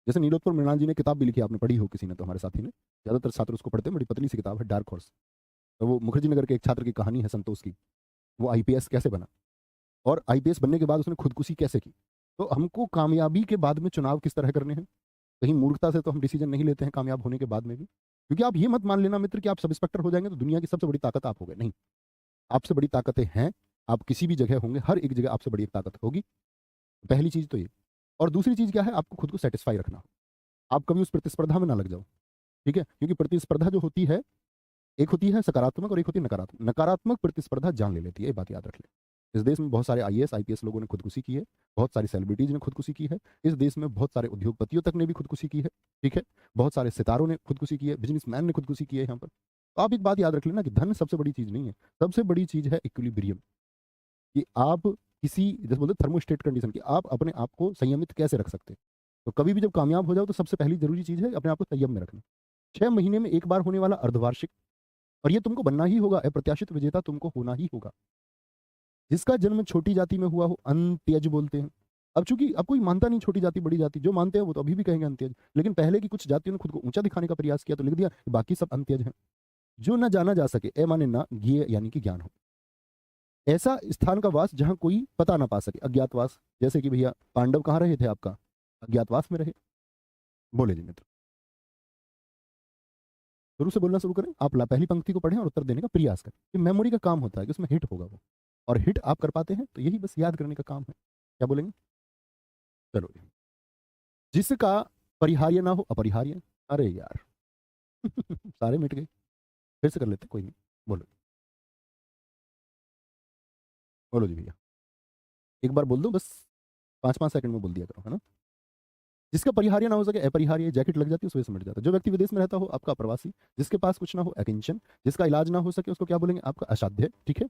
जैसे नीलोत्पल मृणाल जी ने किताब भी लिखी, आपने पढ़ी हो किसी ने तो, हमारे साथी ने, ज्यादातर छात्र उसको पढ़ते हैं, बड़ी पतली सी किताब है डार्क हॉर्स। तो वो मुखर्जी नगर के एक छात्र की कहानी है, संतोष की। वो आईपीएस कैसे बना, और आईपीएस बनने के बाद उसने खुदकुशी कैसे की। तो हमको कामयाबी के बाद में चुनाव किस तरह करने हैं, कहीं मूर्खता से तो हम डिसीजन नहीं लेते हैं कामयाब होने के बाद में भी। क्योंकि आप ये मत मान लेना मित्र कि आप सब इंस्पेक्टर हो जाएंगे तो दुनिया की सबसे बड़ी ताकत आप हो गए, नहीं। आपसे बड़ी ताकतें हैं, आप किसी भी जगह होंगे, हर एक जगह आपसे बड़ी एक ताकत होगी। पहली चीज तो ये। और दूसरी चीज क्या है? आपको खुद को सेटिस्फाई रखना। आप कभी उस प्रतिस्पर्धा में ना लग जाओ, ठीक है। क्योंकि प्रतिस्पर्धा जो होती है, एक होती है सकारात्मक और एक होती है नकारात्मक। नकारात्मक प्रतिस्पर्धा जान ले लेती है, ये बात याद रख ले। इस देश में बहुत सारे आईएएस आईपीएस लोगों ने खुदकुशी की है, बहुत सारी सेलिब्रिटीज ने खुदकुशी की है, इस देश में बहुत सारे उद्योगपतियों तक ने भी खुदकुशी की है, ठीक है। बहुत सारे सितारों ने खुदकुशी की है, बिजनेसमैन ने खुदकुशी की है यहाँ पर। तो आप एक बात याद रख लेना कि धन सबसे बड़ी चीज नहीं है, सबसे बड़ी चीज है इक्विलिब्रियम। कि आप किसी, जैसे बोलते थर्मोस्टेट कंडीशन, की आप अपने आप को संयमित कैसे रख सकते हैं। तो कभी भी जब कामयाब हो जाओ तो सबसे पहली जरूरी चीज है अपने आप को संयम में रखना। 6 महीने में एक बार होने वाला अर्धवार्षिक, और ये तुमको बनना ही होगा, अप्रत्याशित विजेता तुमको होना ही होगा। जिसका जन्म छोटी जाति में हुआ हो, अंत्यज बोलते हैं। अब चूंकि अब कोई मानता नहीं छोटी जाति बड़ी जाति, जो मानते हैं वो तो अभी भी कहेंगे अंत्यज, लेकिन पहले की कुछ जातियों ने खुद को ऊंचा दिखाने का प्रयास किया तो लिख दिया कि बाकी सब अंत्यज हैं। जो न जाना जा सके, ए माने ना, ज्ञेय यानी कि ज्ञान हो। ऐसा स्थान का वास जहां कोई पता ना पा सके, अज्ञातवास। जैसे कि भैया पांडव कहाँ रहे थे आपका, अज्ञातवास में रहे। बोले जी मित्र, शुरू से बोलना शुरू करें, आप पहली पंक्ति को पढ़ें और उत्तर देने का प्रयास करें। ये मेमोरी का काम होता है कि उसमें हिट होगा वो, और हिट आप कर पाते हैं तो यही बस याद करने का काम है। क्या बोलेंगे, चलो जी। जिसका परिहार्य ना हो अपरिहार्य, अरे यार सारे मिट गए, फिर से कर लेते, कोई नहीं। बोलो बोलो जी भैया, एक बार बोल दो बस, 5-5 सेकंड में बोल दिया करो, है ना। जिसका परिहार्य ना हो सके अपरिहार्य, जैकेट लग जाती है उस वजह से मिट जाता है। जो व्यक्ति विदेश में रहता हो आपका प्रवासी, जिसके पास कुछ ना हो अकिंचन, जिसका इलाज ना हो सके उसको क्या बोलेंगे, आपका असाध्य। ठीक है,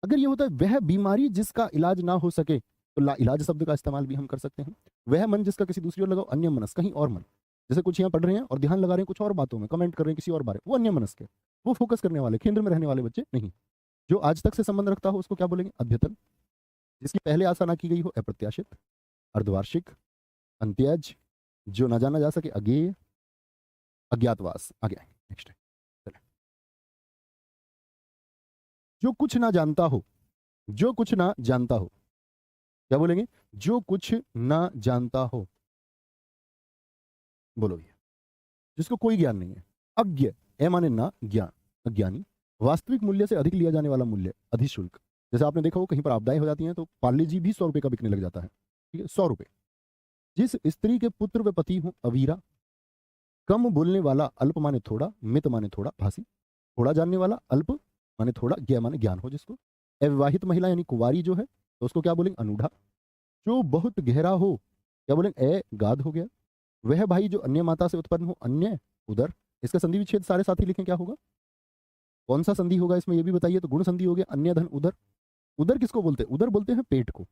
अगर ये होता है वह बीमारी जिसका इलाज ना हो सके, तो ला इलाज शब्द का इस्तेमाल भी हम कर सकते हैं। वह मन जिसका किसी दूसरी ओर लगाओ, अन्य मनस, कहीं और मन। जैसे कुछ यहाँ पढ़ रहे हैं और ध्यान लगा रहे हैं कुछ और बातों में, कमेंट कर रहे हैं किसी और बारे, वो अन्य मनस के, वो फोकस करने वाले, केंद्र में रहने वाले बच्चे नहीं। जो आज तक से संबंध रखता हो उसको क्या बोलेंगे, अद्यतन। जिसकी पहले आशा ना की गई हो, अप्रत्याशित। अर्धवार्षिक, अंत्यज। जो ना जाना जा सके, अज्ञेय। अज्ञातवास। आगे नेक्स्ट है, चले। जो कुछ ना जानता हो, जो कुछ ना जानता हो, क्या बोलेंगे, जो कुछ ना जानता हो। बोलो भैया, जिसको कोई ज्ञान नहीं है। अज्ञ, ए माने ना, ज्ञान, अज्ञानी। वास्तविक मूल्य से अधिक लिया जाने वाला मूल्य, अधिशुल्क। जैसे आपने देखा हो कहीं पर आपदाएं हो जाती हैं तो पार्ले जी भी 100 रुपए का बिकने लग जाता है, ठीक है, 100 रुपए। जिस स्त्री के पुत्र व पति हूं अवीरा, कम बोलने वाला, अल्प माने थोड़ा, मित माने थोड़ा भाषी। थोड़ा जानने वाला, अल्प माने थोड़ा, ज्ञ माने ज्ञान हो जिसको। अविवाहित महिला यानी कुंवारी जो है तो उसको क्या बोलेंगे, अनूढ़ा। जो बहुत गहरा हो, क्या बोलेंगे, ए गाध हो गया। वह भाई जो अन्य माता से उत्पन्न हो, अन्य उदर। इसका संधि विच्छेद सारे साथी लिखें, क्या होगा, कौन सा संधि होगा इसमें ये भी बताइए। तो गुण संधि हो गया, अन्य धन उदर। उदर किसको बोलते हैं, उदर बोलते हैं पेट को।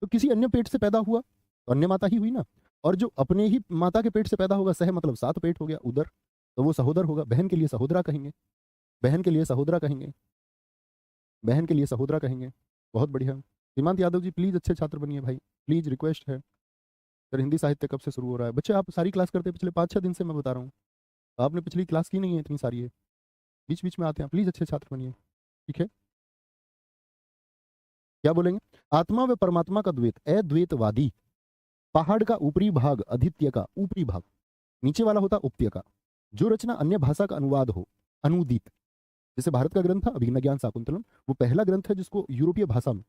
तो किसी अन्य पेट से पैदा हुआ तो अन्य माता ही हुई ना। और जो अपने ही माता के पेट से पैदा होगा, सह मतलब 7 पेट हो गया, उदर, तो वो सहोदर होगा। बहन के लिए सहोदरा कहेंगे, बहन के लिए सहोदरा कहेंगे, बहन के लिए सहोदरा कहेंगे। बहुत बढ़िया। सीमांत यादव जी प्लीज अच्छे छात्र बनिए भाई, प्लीज रिक्वेस्ट है। सर हिंदी साहित्य कब से शुरू हो रहा है, बच्चे आप सारी क्लास करते हैं पिछले 5-6 दिन से, मैं बता रहा हूँ। आपने पिछली क्लास की नहीं है, इतनी सारी है, बीच बीच में आते हैं, प्लीज अच्छे छात्र बनिए, ठीक है। क्या बोलेंगे, आत्मा व परमात्मा का द्वैत, अद्वैतवादी। पहाड़ का ऊपरी भाग आदित्य का ऊपरी भाग, नीचे वाला होता उपत्य का। जो रचना अन्य भाषा का अनुवाद हो, अनुदित। जैसे भारत का ग्रंथ था अभिज्ञान ज्ञान शाकुंतलम, वो पहला ग्रंथ है जिसको यूरोपीय भाषा में,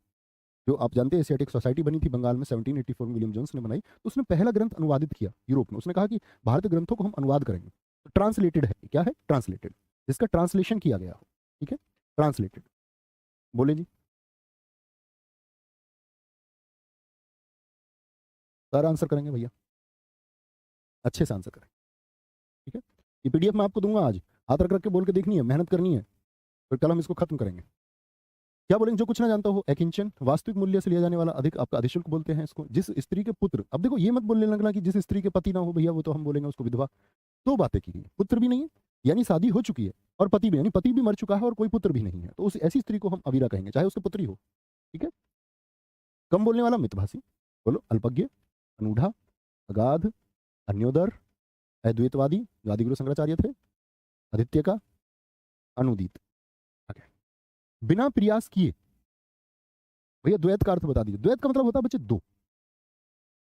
जो आप जानते हैं एशियाटिक सोसाइटी बनी थी बंगाल में 1784 में, विलियम जोन्स ने बनाई, तो उसने पहला ग्रंथ अनुवादित किया यूरोप में। उसने कहा कि भारतीय ग्रंथों को हम अनुवाद करेंगे, तो ट्रांसलेटेड है, क्या है, ट्रांसलेटेड, जिसका ट्रांसलेशन किया गया हो, ठीक है, ट्रांसलेटेड। बोले जी, सारा आंसर करेंगे भैया, अच्छे से आंसर करें, ठीक है। ये पीडीएफ मैं आपको दूंगा आज, हाथ रख रख के बोल के देखनी है, मेहनत करनी है, फिर कल हम इसको खत्म करेंगे। क्या बोलेंगे, जो कुछ ना जानता हो अकिंचन। वास्तविक मूल्य से लिया जाने वाला अधिक, आपका अधिशुल्क बोलते हैं इसको। जिस स्त्री के पुत्र, अब देखो ये मत बोलने लगना कि जिस स्त्री के पति ना हो भैया, वो तो हम बोलेंगे उसको विधवा। दो बातें की गई, पुत्र भी नहीं है यानी शादी हो चुकी है, और पति भी यानी पति भी मर चुका है और कोई पुत्र भी नहीं है, तो उस ऐसी स्त्री को हम अवीरा कहेंगे, चाहे उसके पुत्री हो, ठीक है। कम बोलने वाला मितभाषी, बोलो, अल्पज्ञ, अनूढ़ा, अगाध, अन्योदर, अद्वैतवादी जो आदिगुरु शंकराचार्य थे, आदित्य का, अनुदित। आगे, बिना प्रयास किए। भैया द्वैत का अर्थ बता दीजिए। द्वैत का मतलब होता है बच्चे दो,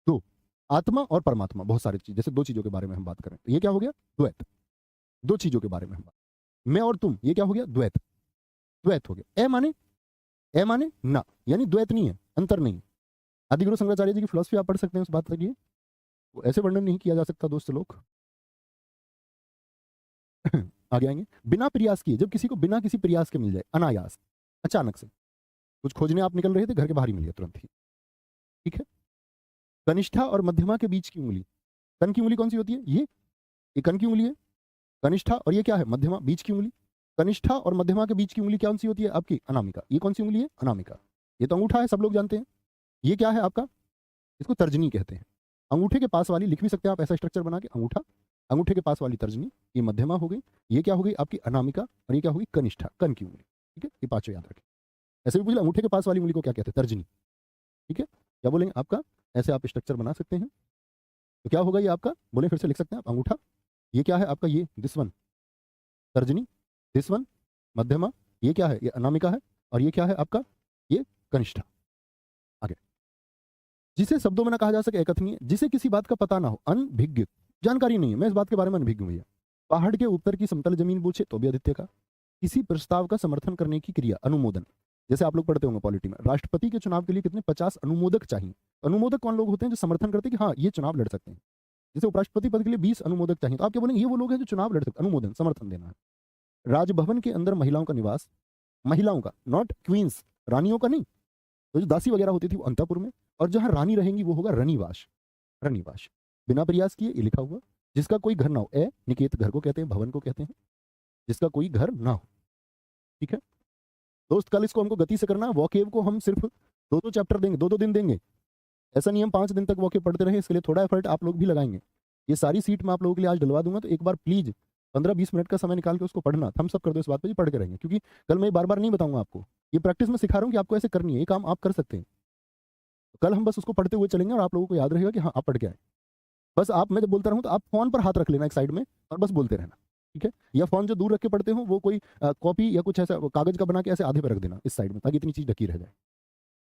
दो, आत्मा और परमात्मा, बहुत सारी चीज, जैसे दो चीजों के बारे में हम बात करें तो ये क्या हो गया, द्वैत। दो चीजों के बारे में हम बात, मैं और तुम, ये क्या हो गया, द्वैत, द्वैत हो गया। ए माने ना, यानी द्वैत नहीं है, अंतर नहीं। आदिगुरु शंकराचार्य जी की फिलोसफी आप पढ़ सकते हैं उस बात के लिए, वो ऐसे वर्णन नहीं किया जा सकता दोस्त लोग। आगे आएंगे, बिना प्रयास किए, जब किसी को बिना किसी प्रयास के मिल जाए, अनायास, अचानक से कुछ खोजने आप निकल रहे थे, घर के बाहर ही मिल गया तुरंत ही, ठीक है। कनिष्ठा और मध्यमा के बीच की उंगली, कन की उंगली कौन सी होती है, ये कन की उंगली है, कनिष्ठा, और ये क्या है, मध्यमा, बीच की उंगली। कनिष्ठा और मध्यमा के बीच की उंगली कौन सी होती है आपकी, अनामिका। ये कौन सी उंगली है, अनामिका। ये तो अंगूठा है, सब लोग जानते हैं। ये क्या है आपका, इसको तर्जनी कहते हैं। अंगूठे के पास वाली, लिख भी सकते हैं आप ऐसा स्ट्रक्चर बना के, अंगूठा, अंगूठे के पास वाली तर्जनी, ये मध्यमा हो गई। ये क्या हो गई आपकी अनामिका, और ये क्या होगी, कनिष्ठा, कन की उंगली, ठीक है। ये पांचों याद रखें। ऐसे भी पूछ अंगूठे के पास वाली उंगली को क्या कहते हैं, तर्जनी, ठीक है। क्या बोलेंगे आपका ऐसे आप स्ट्रक्चर बना सकते हैं। तो क्या होगा ये आपका, बोले फिर से लिख सकते हैं आप, अंगूठा, ये क्या है आपका, ये दिस वन तर्जनी, दिस वन मध्यमा, ये क्या है, ये अनामिका है, और ये क्या है आपका, ये कनिष्ठा। आगे, जिसे शब्दों में ना कहा जा सके अकथनीय, जिसे किसी बात का पता ना हो, अनभिज्ञ, जानकारी नहीं है, मैं इस बात के बारे में अनभिज्ञ हूं भैया। पहाड़ के ऊपर की समतल जमीन पूछे तो भी आदित्य का। किसी प्रस्ताव का समर्थन करने की क्रिया, अनुमोदन, जैसे आप लोग पढ़ते होंगे पॉलिटी में, राष्ट्रपति के चुनाव के लिए कितने 50 अनुमोदक चाहिए। अनुमोदक कौन लोग होते हैं, जो समर्थन करते हैं कि हाँ ये चुनाव लड़ सकते हैं। जैसे उपराष्ट्रपति पद के लिए 20 अनुमोदक चाहिए, तो आप क्या बोलेंगे, ये वो लोग हैं जो चुनाव लड़ सकते हैं, अनुमोदन, समर्थन देना है। राजभवन के अंदर महिलाओं का निवास, महिलाओं का, नॉट क्वींस, रानियों का नहीं, तो जो दासी वगैरह होती थी वो अंतपुर में, और जहां रानी रहेंगी वो होगा रनिवास, रनिवास। बिना प्रयास किए ये लिखा हुआ, जिसका कोई घर ना हो, निकेत घर को कहते हैं, भवन को कहते हैं, जिसका कोई घर ना हो। ठीक है दोस्त, कल इसको हमको गति से करना है। वॉकेव को हम सिर्फ 2-2 चैप्टर देंगे, 2-2 दिन देंगे। ऐसा नहीं हम 5 दिन तक वॉकेव पढ़ते रहे, इसके लिए थोड़ा एफर्ट आप लोग भी लगाएंगे। ये सारी सीट मैं आप लोगों के लिए आज डलवा दूंगा, तो एक बार प्लीज 15-20 मिनट का समय निकाल के उसको पढ़ना, थम्स अप कर दो इस बात पे, पढ़ के रहेंगे, क्योंकि कल मैं बार बार नहीं बताऊंगा आपको, ये प्रैक्टिस में सिखा रहा हूँ कि आपको ऐसे करनी है, ये काम आप कर सकते हैं। कल हम बस उसको पढ़ते हुए चलेंगे और आप लोगों को याद रहेगा कि हाँ आप पढ़ के आए। बस आप, मैं जब बोलता रहूँ तो आप फोन पर हाथ रख लेना एक साइड में और बस बोलते रहना, ठीक है। या फोन जो दूर रख के पढ़ते हो वो कोई कॉपी या कुछ ऐसा कागज का बना के ऐसे आधे पे रख देना इस साइड में, ताकि इतनी चीज ढकी रह जाए,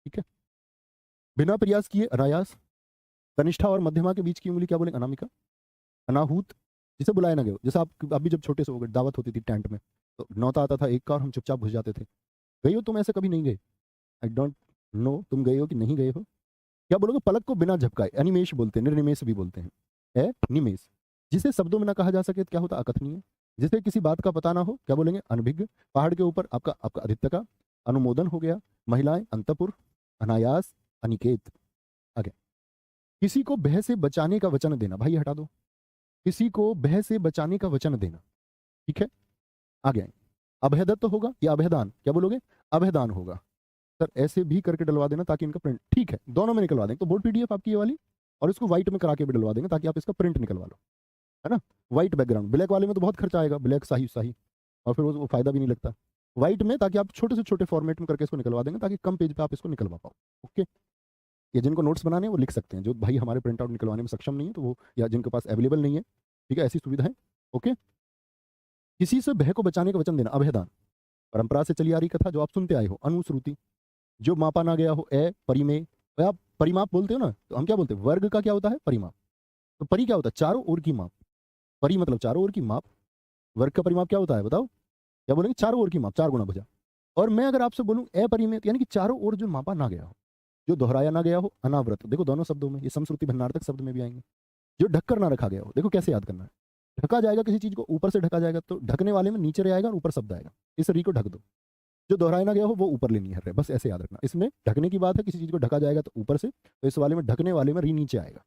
ठीक है। बिना प्रयास किए अनायास, कनिष्ठा और मध्यमा के बीच की उंगली क्या बोलेंगे, अनामिका। अनाहूत, जिसे बुलाया ना गया, जैसे आप अभी जब छोटे से हो गए, दावत होती थी टेंट में, तो न्योता आता था एक का और हम चुपचाप घुस जाते थे। गए हो तुम, ऐसे कभी नहीं गए, आई डोंट नो तुम गए हो कि नहीं गए हो। क्या बोलोगे, पलक को बिना झपकाए, अनिमेश बोलते हैं, निर्निमेश भी बोलते हैं, निमेश। जिसे शब्दों में ना कहा जा सके क्या होता, अकथनीय। जिसे किसी बात का पता ना हो क्या बोलेंगे, अनभिज्ञ। पहाड़ के ऊपर आपका आपका आदित्य का, अनुमोदन हो गया। महिलाएं अंतपुर, अनायास, अनिकेत। आगे, किसी को भय से बचाने का वचन देना, भाई हटा दो, किसी को भय से बचाने का वचन देना, ठीक है। आगे आए, अभयदत्त होगा या अभयदान, क्या बोलोगे, अभयदान होगा। सर ऐसे भी करके डलवा देना ताकि इनका प्रिंट, ठीक है दोनों में निकलवा देंगे, तो बोर्ड पीडीएफ आपकी ये वाली, और इसको व्हाइट में करा के भी डलवा देंगे ताकि आप इसका प्रिंट निकलवा लो, है ना। व्हाइट बैकग्राउंड, ब्लैक वाले में तो बहुत खर्चा आएगा, ब्लैक शाही शाही, और फिर वो फायदा भी नहीं लगता। व्हाइट में, ताकि आप छोटे से छोटे फॉर्मेट में करके इसको निकलवा देंगे ताकि कम पेज पे आप इसको निकलवा पाओ। ओके, ये जिनको नोट्स बनाने हैं वो लिख सकते हैं, जो भाई हमारे प्रिंट आउट निकलवाने में सक्षम नहीं है तो वो, या जिनके पास अवेलेबल नहीं है, ठीक है, ऐसी सुविधा है। ओके, किसी से भय को बचाने का वचन देना, अभयदान। परंपरा से चली आ रही कथा जो आप सुनते आए हो, अनुश्रुति। जो मापा ना गया हो, परिमेय। आप परिमाप बोलते हो ना, तो हम क्या बोलते हैं, वर्ग का क्या होता है, परिमाप। तो परि क्या होता है, चारों ओर की माप। परि मतलब चारों ओर की माप। वर्ग का परिमाप क्या होता है बताओ, क्या बोलेंगे, चारों ओर की माप, 4 गुना भुजा। और मैं अगर आपसे बोलूं अपरिमेय, यानी कि चारों ओर जो मापा ना गया हो, जो दोहराया ना गया हो, अनावृत, देखो दोनों शब्दों में, ये समश्रुति भंडार्थक शब्द में भी आएंगे। जो ढककर ना रखा गया हो, देखो कैसे याद करना है, ढका जाएगा किसी चीज को, ऊपर से ढका जाएगा, तो ढकने वाले में नीचे रहेगा और ऊपर शब्द आएगा, इस री को ढक दो। जो दोहराया ना गया हो वो ऊपर लेनी है, बस ऐसे याद रखना। इसमें ढकने की बात है, किसी चीज को ढका जाएगा तो ऊपर से, तो इस वाले में ढकने वाले में री नीचे आएगा।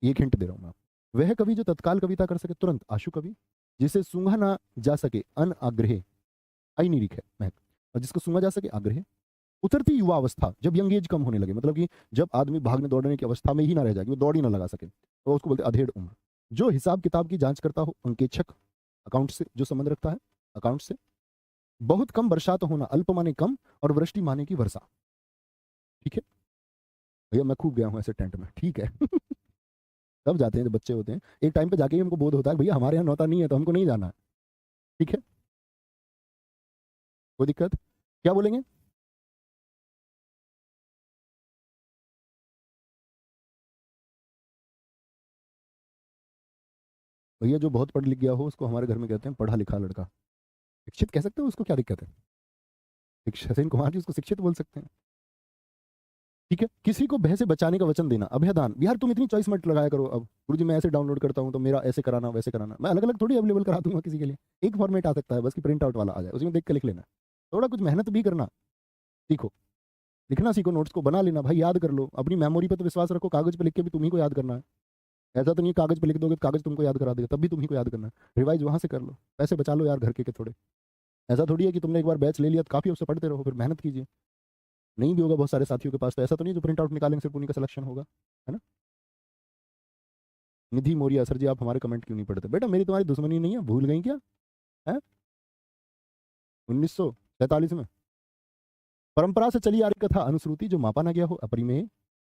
एक हिंट दे रहा हूं मैं। वह कवि जो तत्काल कविता कर सके तुरंत, आशु कवि। जिसे सूंघा ना जा सके, अन आग्रह, आई निरीख है महक, और जिसको सूंघा जा सके, आग्रह। उतरती युवा अवस्था, जब यंग एज कम होने लगे, मतलब कि जब आदमी भागने दौड़ने की अवस्था में ही ना रह जाए, वो दौड़ ही ना लगा सके, तो उसको बोलते अधेड़ उम्र। जो हिसाब किताब की जांच करता हो, अंकेक्षक, अकाउंट से जो संबंध रखता है, अकाउंट से। बहुत कम बरसात होना, अल्प माने कम और वृष्टि माने की वर्षा, ठीक है। भैया मैं खूब गया हूँ ऐसे टेंट में, ठीक है। तब जाते हैं जब बच्चे होते हैं, एक टाइम पे जाके ही हमको बोध होता है भैया हमारे यहाँ नौता नहीं है तो हमको नहीं जाना है, ठीक है। कोई दिक्कत, क्या बोलेंगे, भैया जो बहुत पढ़ लिख गया हो उसको हमारे घर में कहते हैं पढ़ा लिखा लड़का। शिक्षित कह सकते हो उसको, क्या दिक्कत है, सचिन कुमार जी उसको शिक्षित बोल सकते हैं, ठीक है। किसी को भय से बचाने का वचन देना, अभयदान। यार तुम इतनी चॉइस मत लगाया करो, अब गुरुजी मैं ऐसे डाउनलोड करता हूँ तो मेरा ऐसे कराना वैसे कराना, मैं अलग अलग थोड़ी अवेलेबल करा दूंगा किसी के लिए। एक फॉर्मेट आ सकता है बस, कि प्रिंट आउट वाला आ जाए, उसमें देख के लिख लेना। थोड़ा कुछ मेहनत भी करना सीखो, लिखना सीखो, नोट्स को बना लेना भाई, याद कर लो। अपनी मेमोरी पे तो विश्वास रखो, कागज पे लिख के भी तुम्ही को याद करना है। ऐसा तो नहीं कागज पे लिख दोगे तो कागज तुमको याद करा देगा, तब भी तुम्ही को याद करना है। रिवाइज वहां से कर लो, पैसे बचा लो यार घर के थोड़े। ऐसा थोड़ी है कि तुमने एक बार बैच ले लिया तो काफी उससे पढ़ते रहो, फिर मेहनत कीजिए। नहीं भी होगा बहुत सारे साथियों के पास, तो ऐसा तो नहीं जो प्रिंट आउट निकालेंगे सिर्फ उन्हीं का सिलेक्शन होगा, है ना। निधि मौर्य, सर जी आप हमारे कमेंट क्यों नहीं पढ़ते, बेटा मेरी तुम्हारी दुश्मनी नहीं है, भूल गई क्या है, 1947 में। परंपरा से चली आ रही कथा, अनुश्रुति। जो मापा ना गया हो, अपरिमेय,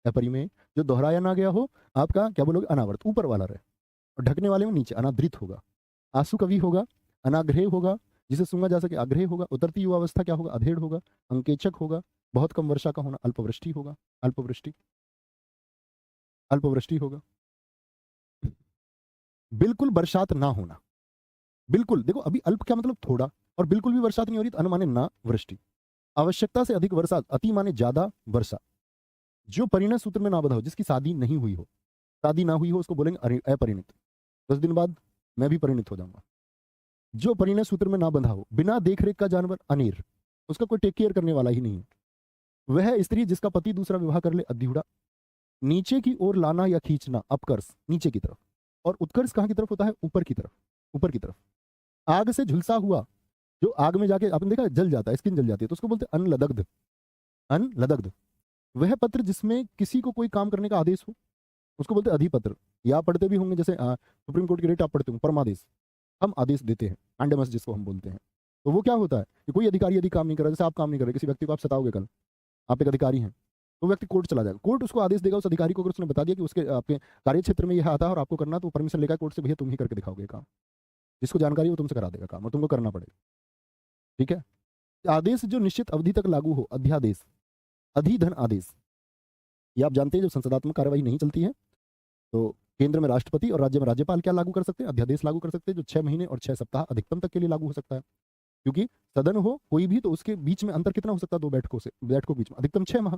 अपरिमेय। जो दोहराया ना गया हो आपका क्या बोलोगे, अनावर्त, ऊपर वाला रहे। और ढकने वाले में नीचे, अनादृत होगा। आंसू कवि होगा, अनाग्रह होगा, जिसे सूंघा जा सके आग्रह होगा। उतरती युवावस्था क्या होगा, अधेड़ होगा। अंकेचक होगा। बहुत कम वर्षा का होना, अल्पवृष्टि होगा। अल्पवृष्टि, अल्पवृष्टि होगा। बिल्कुल बरसात ना होना, बिल्कुल। देखो अभी अल्प क्या मतलब थोड़ा, और बिल्कुल भी बरसात नहीं हो रही तो अन माने ना वृष्टि। आवश्यकता से अधिक वर्षा, अति माने ज्यादा वर्षा। जो परिणय सूत्र में ना बंधा हो, जिसकी शादी नहीं हुई हो, शादी ना हुई हो उसको बोलेंगे अपरिणित। 10 दिन बाद मैं भी परिणित हो जाऊंगा। जो परिणय सूत्र में ना बंधा हो, बिना देखरेख का जानवर, अनेर, उसका कोई टेक केयर करने वाला ही नहीं है। वह स्त्री जिसका पति दूसरा विवाह कर ले, अध्युड़ा। नीचे की ओर लाना या खींचना, अपकर्ष, नीचे की तरफ। और उत्कर्ष कहां की तरफ होता है, ऊपर की तरफ, ऊपर की तरफ। आग से झुलसा हुआ, जो आग में जाके आपने देखा जल जाता है, स्किन जल जाती है, तो उसको बोलते हैं अनलदग्ध। अनलदग्ध। वह पत्र जिसमें किसी को कोई काम करने का आदेश हो, उसको बोलते हैं अधिपत्र। या पढ़ते भी होंगे, जैसे सुप्रीम कोर्ट की रेट आप पढ़ते हो, परमादेश। हम आदेश देते हैं, अंडमस जिसको हम बोलते हैं। तो वो क्या होता है कि कोई अधिकारी यदि काम नहीं कर रहा, जैसे आप काम नहीं कर रहे, किसी व्यक्ति को आप सताओगे कल, आप एक अधिकारी हैं, तो व्यक्ति कोर्ट चला जाएगा। कोर्ट उसको आदेश देगा, उस अधिकारी को अगर उसने बता दिया कि उसके आपके कार्य क्षेत्र में यह आता है और आपको करना, तो परमिशन लेगा कोर्ट से, भैया तुम ही करके दिखाओगे काम। जिसको जानकारी हो तुमसे करा देगा काम, और तुमको करना पड़ेगा। ठीक है। आदेश जो निश्चित अवधि तक लागू हो, अध्यादेश। अधिधन आदेश, ये आप जानते हैं जब संसदात्मक कार्यवाही नहीं चलती है तो केंद्र में राष्ट्रपति और राज्य में राज्यपाल क्या लागू कर सकते हैं, अध्यादेश लागू कर सकते हैं, जो 6 महीने और 6 सप्ताह अधिकतम तक के लिए लागू हो सकता है। क्योंकि सदन हो कोई भी, तो उसके बीच में अंतर कितना हो सकता है, 2 बैठकों से, बैठकों के बीच में अधिकतम 6 माह।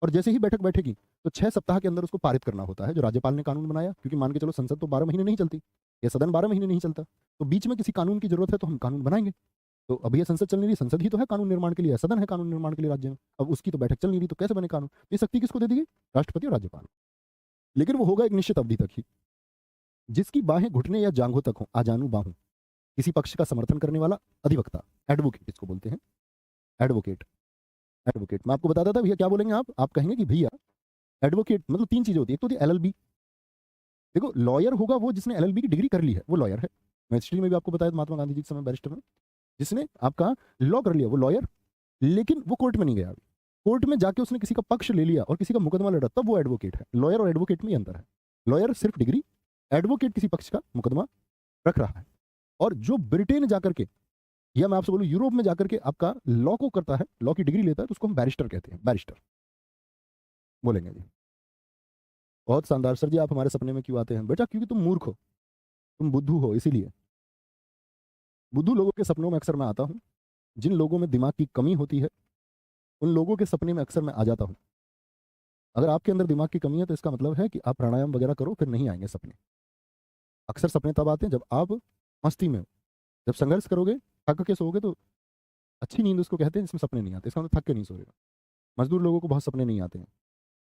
और जैसे ही बैठक बैठेगी तो 6 सप्ताह के अंदर उसको पारित करना होता है, जो राज्यपाल ने कानून बनाया। क्योंकि मान के चलो संसद तो 12 महीने नहीं चलती, या सदन 12 महीने नहीं चलता, तो बीच में किसी कानून की जरूरत है तो हम कानून बनाएंगे। तो अभी ये संसद चल नहीं रही, संसद ही तो है कानून निर्माण के लिए, सदन है कानून निर्माण के लिए राज्य में। अब उसकी तो बैठक चल नहीं रही, तो कैसे बने कानून। ये शक्ति किसको दे दी गई, राष्ट्रपति और राज्यपाल। लेकिन वो होगा एक निश्चित अवधि तक ही। जिसकी बाहें घुटने या जांघों तक हो, आजानू बाहू, किसी पक्ष का समर्थन करने वाला, अधिवक्ता, एडवोकेट इसको बोलते हैं, एडवोकेट। एडवोकेट मैं आपको बताता था भैया, क्या बोलेंगे आप कहेंगे कि भैया एडवोकेट मतलब 3 चीजें होती है। एक तो होती है एलएलबी। देखो लॉयर होगा वो जिसने एलएलबी की डिग्री कर ली है, वो लॉयर है। मैं हिस्ट्री में भी आपको बताया महात्मा गांधी जी के समय बैरिस्टर में, जिसने आपका लॉ कर लिया वो लॉयर। लेकिन वो कोर्ट में नहीं गया, कोर्ट में जाके उसने किसी का पक्ष ले लिया और किसी का मुकदमा लड़ा, तब वो एडवोकेट है। लॉयर और एडवोकेट में ये अंतर है। लॉयर सिर्फ डिग्री, एडवोकेट किसी पक्ष का मुकदमा रख रहा है। और जो ब्रिटेन जाकर के, या मैं आपसे बोलूं यूरोप में जाकर के आपका लॉ को करता है, लॉ की डिग्री लेता है, तो उसको हम बैरिस्टर कहते हैं, बैरिस्टर बोलेंगे जी। बहुत शानदार। सर जी आप हमारे सपने में क्यों आते हैं, बेटा क्योंकि तुम मूर्ख हो, तुम बुद्धू हो, इसीलिए। बुद्धू लोगों के सपनों में अक्सर मैं आता हूँ। जिन लोगों में दिमाग की कमी होती है उन लोगों के सपने में अक्सर मैं आ जाता हूँ। अगर आपके अंदर दिमाग की कमी है तो इसका मतलब है कि आप प्राणायाम वगैरह करो, फिर नहीं आएंगे सपने। अक्सर सपने तब आते हैं जब आप मस्ती में हो। जब संघर्ष करोगे, थक के सोओगे, तो अच्छी नींद उसको कहते हैं जिसमें सपने नहीं आते। इसका मतलब थक के नहीं सो रहे हो। मजदूर लोगों को बहुत सपने नहीं आते हैं,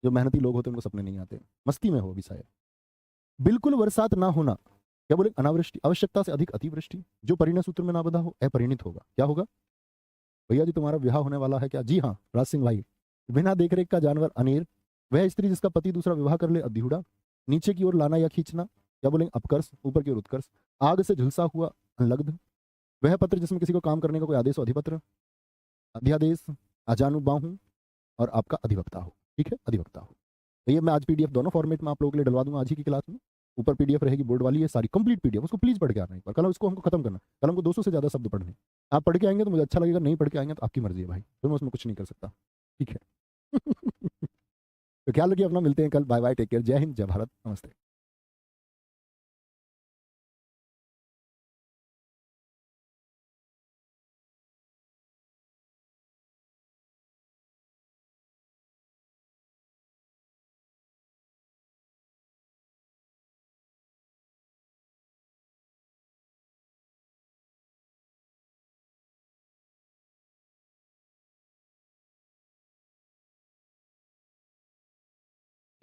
जो मेहनती लोग होते हैं उनको सपने नहीं आते हैं, मस्ती में हो अभी शायद। बिल्कुल बरसात ना होना, क्या बोले, अनावृष्टि। आवश्यकता से अधिक अतिवृष्टि। जो परिणय सूत्र में ना बंधा हो, अपरिणित होगा। क्या होगा भैया जी, तुम्हारा विवाह होने वाला है क्या, जी हाँ राज सिंह भाई। बिना देखरेख का जानवर, अनेर। वह स्त्री जिसका पति दूसरा विवाह कर ले, अध्युड़ा। नीचे की ओर लाना या खींचना, क्या बोलेंगे, अपकर्ष। ऊपर की ओर उत्कर्ष। आग से झुलसा हुआ, लग्ध। वह पत्र जिसमें किसी को काम करने का कोई आदेश हो, अधिपत्र, अध्यादेश, अजानु बाहू, और आपका अधिवक्ता हो। ठीक है, अधिवक्ता हो। तो ये मैं आज पीडीएफ दोनों फॉर्मेट में आप लोगों के लिए डलवा दूंगा आज ही की क्लास में। ऊपर पीडीएफ रहेगी बोर्ड वाली, है सारी कंप्लीट पीडीएफ, उसको प्लीज पढ़ के आना एक बार। कल उसको हमको खत्म करना, कल हमको 200 से ज्यादा शब्द पढ़ने। आप पढ़ के आएंगे तो मुझे अच्छा लगेगा, नहीं पढ़ के आएंगे तो आपकी मर्जी है भाई, फिर मैं उसमें कुछ नहीं कर सकता। ठीक है। तो ख्याल रखिए अपना, मिलते हैं कल। बाय बाय, टेक केयर, जय हिंद, जय भारत, नमस्ते।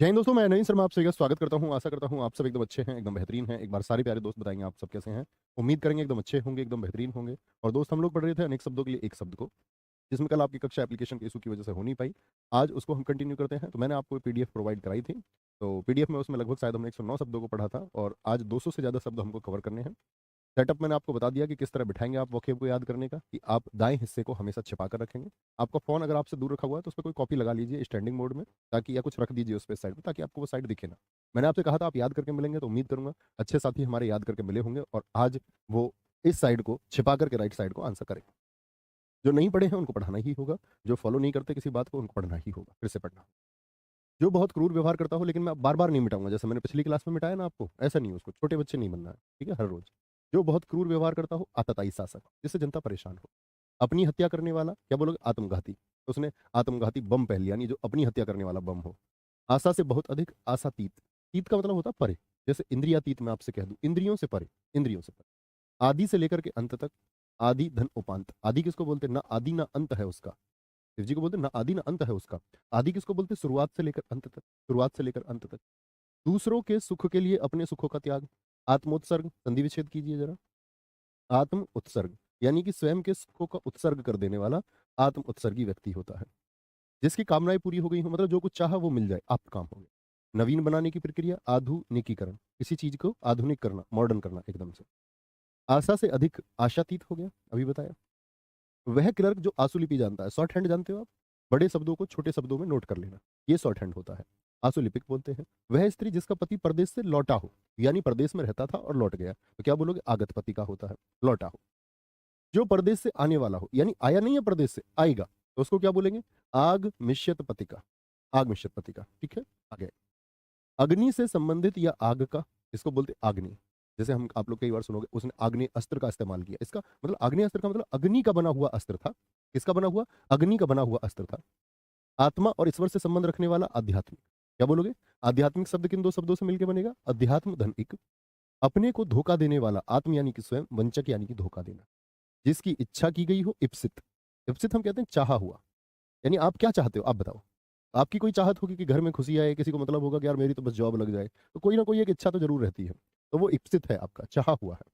जय हिंद दोस्तों, मैं नवीन शर्मा आप सभी का स्वागत करता हूं। आशा करता हूं आप सब एकदम अच्छे हैं, एकदम बेहतरीन हैं। एक बार सारे प्यारे दोस्त बताएंगे आप सब कैसे हैं। उम्मीद करेंगे एकदम अच्छे होंगे, एकदम बेहतरीन होंगे। और दोस्त हम लोग पढ़ रहे थे अनेक शब्दों के लिए एक शब्द को, जिसमें कल आपकी कक्षा एप्लीकेशन के इशू की वजह से हो नहीं पाई। आज उसको हम कंटिन्यू करते हैं। तो मैंने आपको पीडीएफ प्रोवाइड कराई थी, तो पीडीएफ में उसमें लगभग शायद हमने 109 शब्दों को पढ़ा था, और आज 200 से ज़्यादा शब्द हमको कवर करने हैं। सेटअप मैंने आपको बता दिया कि किस तरह बिठाएंगे आप वोकेब को याद करने का, कि आप दाएं हिस्से को हमेशा छिपा कर रखेंगे। आपका फ़ोन अगर आपसे दूर रखा हुआ है तो उस पर कोई कॉपी लगा लीजिए स्टैंडिंग मोड में, ताकि, या कुछ रख दीजिए उस पर साइड में, ताकि आपको वो साइड दिखे ना। मैंने आपसे कहा था आप याद करके मिलेंगे, तो उम्मीद करूंगा अच्छे साथी हमारे याद करके मिले होंगे और आज वो इस साइड को छिपा करके राइट साइड को आंसर करेंगे। जो नहीं पढ़े हैं उनको पढ़ाना ही होगा, जो फॉलो नहीं करते किसी बात को उनको पढ़ना ही होगा, फिर से पढ़ना। जो बहुत क्रूर व्यवहार करता हो, लेकिन मैं बार बार नहीं मिटाऊंगा, जैसे मैंने पिछली क्लास में मिटाया ना आपको, ऐसा नहीं, उसको छोटे बच्चे नहीं बनना है, ठीक है, हर रोज। जो बहुत क्रूर व्यवहार करता हो, आतताई शासक, जिससे जनता परेशान हो। अपनी हत्या करने वाला, क्या बोलोगे, आत्मघाती, तो उसने आत्मघाती बम पहन लिया, यानी जो अपनी हत्या करने वाला बम हो। आशा से बहुत अधिक, आशातीत, तीत का मतलब होता है परे, जैसे इंद्रियातीत मैं आपसे कह दूं, इंद्रियों से परे, इंद्रियों से परे। आदि से लेकर के अंत तक, आदि धन उपांत, आदि किसको बोलते हैं, ना आदि ना अंत है उसका, शिव जी को बोलते हैं ना आदि ना अंत है उसका। आदि किसको बोलते हैं, शुरुआत से लेकर अंत तक, शुरुआत से लेकर अंत तक। दूसरों के सुख के लिए अपने सुखों का त्याग, आत्मोत्सर्ग, संधि विच्छेद कीजिए जरा। आत्म उत्सर्ग, यानी कि स्वयं के सुखों का उत्सर्ग कर देने वाला आत्म उत्सर्गी व्यक्ति होता है। जिसकी कामनाएं पूरी हो गई हो, मतलब जो कुछ चाहा वो मिल जाए, आप काम हो गया। नवीन बनाने की प्रक्रिया, आधुनिकीकरण, किसी चीज को आधुनिक करना, मॉडर्न करना एकदम से। आशा से अधिक, आशातीत हो गया, अभी बताया। वह क्लर्क जो आंसुलिपि जानता है, शॉर्ट हैंड जानते हो आप, बड़े शब्दों को छोटे शब्दों में नोट कर लेना, ये शॉर्ट हैंड होता है, आंसुलिपिक बोलते हैं। वह स्त्री जिसका पति परदेश से लौटा हो, यानी परदेश में रहता था और लौट गया, तो क्या बोलोगे, आगत पति का होता है, लौटा हो। जो परदेश से आने वाला हो, यानी आया नहीं है परदेश से, आएगा, तो उसको क्या बोलेंगे, आग मिश्यत पति का, आग मिश्यत पति का, ठीक है। आगे, अग्नि से संबंधित या आग का, इसको बोलते आग्नि। जैसे हम, आप लोग कई बार सुनोगे, उसने आग्नेय अस्त्र का इस्तेमाल किया, इसका मतलब आग्नेय अस्त्र का मतलब अग्नि का बना हुआ अस्त्र था। किसका बना हुआ, अग्नि का बना हुआ अस्त्र था। आत्मा और ईश्वर से संबंध रखने वाला, आध्यात्मिक, क्या बोलोगे, आध्यात्मिक शब्द किन दो शब्दों से मिलकर बनेगा, अध्यात्म धन इक। अपने को धोखा देने वाला, आत्म यानी कि स्वयं, वंचक यानी कि धोखा देना। जिसकी इच्छा की गई हो, इप्सित, इप्सित हम कहते हैं चाहा हुआ, यानी आप क्या चाहते हो आप बताओ। आपकी कोई चाहत होगी कि घर में खुशी आए, किसी को मतलब होगा कि यार मेरी तो बस जॉब लग जाए, तो कोई ना कोई एक इच्छा तो जरूर रहती है, तो वो इप्सित है, आपका चाहा हुआ है।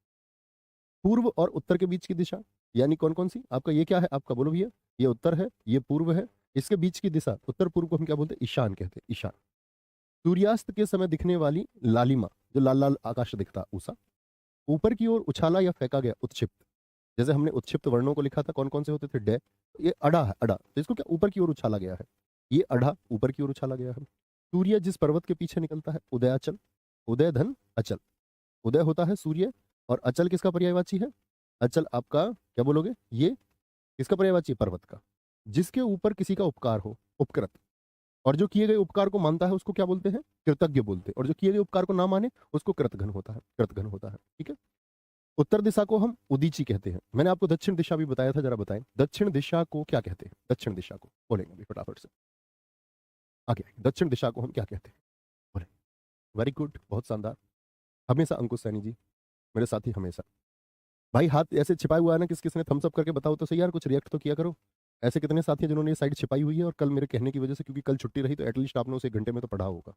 पूर्व और उत्तर के बीच की दिशा, यानी कौन कौन सी, आपका ये क्या है, आपका बोलो भैया, ये उत्तर है, ये पूर्व है, इसके बीच की दिशा, उत्तर पूर्व को हम क्या बोलते हैं, ईशान कहते हैं, ईशान। सूर्यास्त के समय दिखने वाली लालिमा, जो लाल लाल आकाश दिखता, उषा। ऊपर की ओर उछाला या फेंका गया, उत्क्षिप्त। जैसे हमने उत्क्षिप्त वर्णों को लिखा था, कौन कौन से होते थे, डे, ये अड़ा है, अड़ा, तो इसको क्या ऊपर की ओर उछाला गया है, ये अड़ा ऊपर की ओर उछाला गया है। सूर्य जिस पर्वत के पीछे निकलता है, उदयाचल, उदय धन अचल, उदय होता है सूर्य, और अचल किसका पर्यायवाची है, अचल आपका क्या बोलोगे, ये किसका पर्यायवाची है, पर्वत का। जिसके ऊपर किसी का उपकार हो, उपकृत, और जो किए गए उपकार को मानता है उसको क्या बोलते हैं, कृतज्ञ बोलते हैं, और जो किए गए उपकार को ना माने उसको कृतघ्न होता है, कृतघ्न होता है, ठीक है। उत्तर दिशा को हम उदीची कहते हैं। मैंने आपको दक्षिण दिशा भी बताया था, जरा बताएं दक्षिण दिशा को क्या कहते हैं, दक्षिण दिशा को बोलेंगे अभी फटाफट से, आगे दक्षिण दिशा को हम क्या कहते हैं, बोले। वेरी गुड, बहुत शानदार, हमेशा अंकुश सैनी जी मेरे साथी, हमेशा। भाई हाथ ऐसे छिपाया हुआ है ना, किस किसने थम्स अप करके बताओ तो सही यार, कुछ रिएक्ट तो किया करो। ऐसे कितने साथी हैं जिन्होंने ये साइड छिपाई हुई है, और कल मेरे कहने की वजह से, क्योंकि कल छुट्टी रही, तो एटलीस्ट आपने उसे 1 घंटे में तो पढ़ा होगा,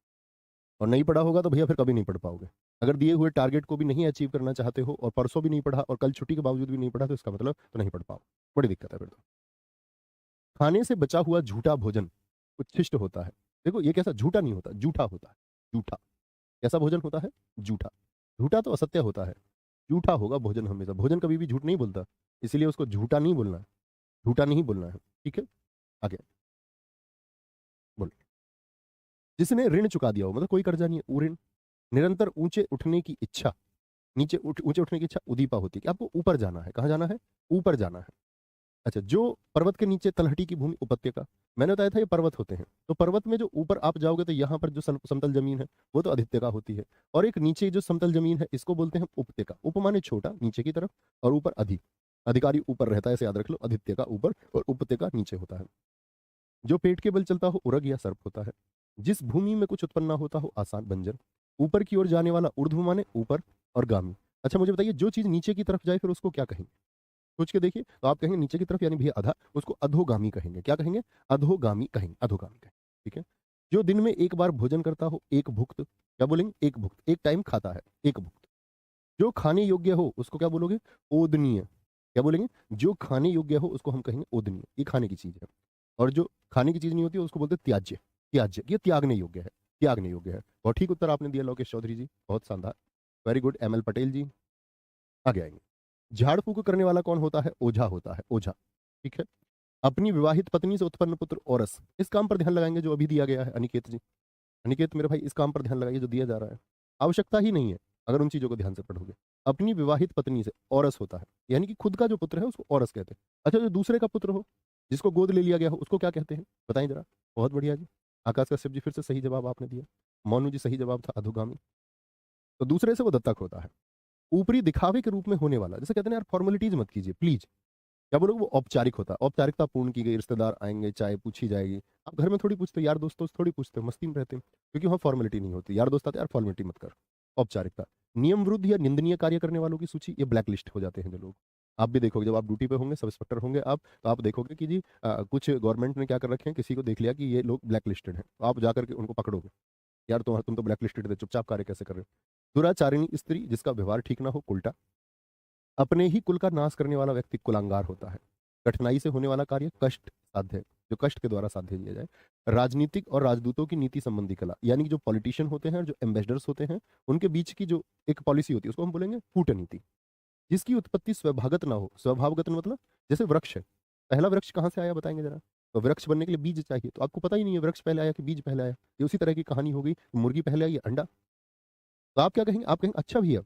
और नहीं पढ़ा होगा तो भैया फिर कभी नहीं पढ़ पाओगे। अगर दिए हुए टारगेट को भी नहीं अचीव करना चाहते हो, और परसों भी नहीं पढ़ा, और कल छुट्टी के बावजूद भी नहीं पढ़ा, तो इसका मतलब तो नहीं पढ़ पाओ, बड़ी दिक्कत है फिर तो। खाने से बचा हुआ झूठा भोजन उच्छिष्ट होता है। देखो ये कैसा, झूठा नहीं होता, झूठा होता है, झूठा। कैसा भोजन होता है, झूठा। झूठा तो असत्य होता है, झूठा होगा भोजन हमेशा, भोजन कभी भी झूठ नहीं बोलता, इसीलिए उसको झूठा नहीं बोलना है, झूठा नहीं बोलना है, ठीक है। आगे बोलो, जिसने ऋण चुका दिया हो, मतलब कोई कर्जा नहीं है, वो ऋण। निरंतर ऊंचे उठने की इच्छा, ऊंचे उठने की इच्छा उदीपा होती है, कि आपको ऊपर जाना है, कहाँ जाना है, ऊपर जाना है। अच्छा, जो पर्वत के नीचे तलहटी की भूमि, उपत्यका, मैंने बताया था ये पर्वत होते हैं, तो पर्वत में जो ऊपर आप जाओगे तो यहाँ पर जो समतल जमीन है वो तो अधित्यका होती है, और एक नीचे जो समतल जमीन है इसको बोलते हैं उपत्यका। उप माने छोटा, नीचे की तरफ, और ऊपर अधिक, अधिकारी ऊपर रहता है, ऐसे याद रख लो, अधित्यका ऊपर और उपत्यका नीचे होता है। जो पेट के बल चलता हो, उरग या सर्प होता है। जिस भूमि में कुछ उत्पन्न ना होता हो, आसान बंजर। ऊपर की ओर जाने वाला, ऊर्ध्व माने ऊपर, और गामी। अच्छा मुझे बताइए, जो चीज नीचे की तरफ जाए फिर उसको क्या कहेंगे, सोच के देखिए, तो आप कहेंगे नीचे की तरफ यानी भैया आधा, उसको अधोगामी कहेंगे, क्या कहेंगे, अधोगामी कहेंगे, अधोगामी कहेंगे, ठीक है। जो दिन में एक बार भोजन करता हो, एक भुक्त, क्या बोलेंगे, एक भुक्त, एक टाइम खाता है, एक भुक्त। जो खाने योग्य हो उसको क्या बोलोगे, ओदनीय, क्या बोलेंगे, जो खाने योग्य हो उसको हम कहेंगे ओदनीय, ये खाने की चीज है। और जो खाने की चीज नहीं होती है उसको बोलते हैं त्याज्य, त्याज्य, ये त्यागने योग्य है, त्यागने योग्य है। बहुत ठीक उत्तर आपने दिया लोकेश चौधरी जी, बहुत शानदार, very good. M L Patel ji, आगे आएंगे। झाड़ फूक करने वाला कौन होता है? ओझा होता है, ओझा। ठीक है। अपनी विवाहित पत्नी से उत्पन्न पुत्र औरस, इस काम पर ध्यान लगाएंगे जो अभी दिया गया है अनिकेत जी। अनिकेत मेरे भाई, इस काम पर ध्यान लगाइए जो दिया जा रहा है। आवश्यकता ही नहीं है अगर उन चीजों को ध्यान से पढ़ोगे। अपनी विवाहित पत्नी से औरस होता है, यानी कि खुद का जो पुत्र है उसको औरस कहते हैं। अच्छा, जो दूसरे का पुत्र हो, जिसको गोद ले लिया गया हो, उसको क्या कहते हैं बताएं जरा। बहुत बढ़िया जी। आकाश कश्यप जी फिर से सही जवाब आपने दिया। मोनू जी सही जवाब था, अधोगामी। तो दूसरे से वो दत्तक होता है। ऊपरी दिखावे के रूप में होने वाला, जैसे कहते हैं यार फॉर्मेलिटीज मत कीजिए प्लीज, क्या बोलोगे, वो औपचारिक होता है। औपचारिकता पूर्ण की गई, रिश्तेदार आएंगे, चाय पूछी जाएगी। आप घर में थोड़ी पूछते हो, यार दोस्तों से थोड़ी पूछते हो, मस्ती में रहते हैं, क्योंकि वहाँ फॉर्मेलिटी नहीं होती। यार दोस्त आते हैं, यार फॉर्मेलिटी मत कर। औपचारिकता। नियम विरुद्ध या निंदनीय कार्य करने वालों की सूची, ये ब्लैक लिस्ट हो जाते हैं जो लोग। आप भी देखोगे जब आप ड्यूटी पे होंगे, सब इंस्पेक्टर होंगे आप, तो आप देखोगे कि जी कुछ गवर्नमेंट ने क्या कर रखे हैं, किसी को देख लिया कि ये लोग ब्लैक लिस्टेड हैं, तो आप जाकर के उनको पकड़ोगे। यार तुम तो ब्लैक लिस्टेड थे, चुपचाप कार्य कैसे कर रहे हो। दुराचारिणी स्त्री, जिसका व्यवहार ठीक ना हो, उल्टा। अपने ही कुल का नाश करने वाला व्यक्ति कुलांगार होता है। कठिनाई से होने वाला कार्य कष्ट साध्य है, जो कष्ट के द्वारा साध्य किया जाए। राजनीतिक और राजदूतों की नीति संबंधी कला, यानी कि जो पॉलिटिशियन होते हैं और जो एम्बेसडर्स होते हैं, उनके बीच की जो एक पॉलिसी होती है उसको हम बोलेंगे कूटनीति। जिसकी उत्पत्ति स्वभावगत ना हो। स्वभावगत मतलब जैसे वृक्ष है, पहला वृक्ष कहाँ से आया बताएंगे जरा। तो वृक्ष बनने के लिए बीज चाहिए, तो आपको पता ही नहीं है वृक्ष पहले आया कि बीज पहले आया। ये उसी तरह की कहानी हो गई, मुर्गी पहले आई या अंडा। तो आप क्या कहेंगे, आप कहेंगे अच्छा भैया,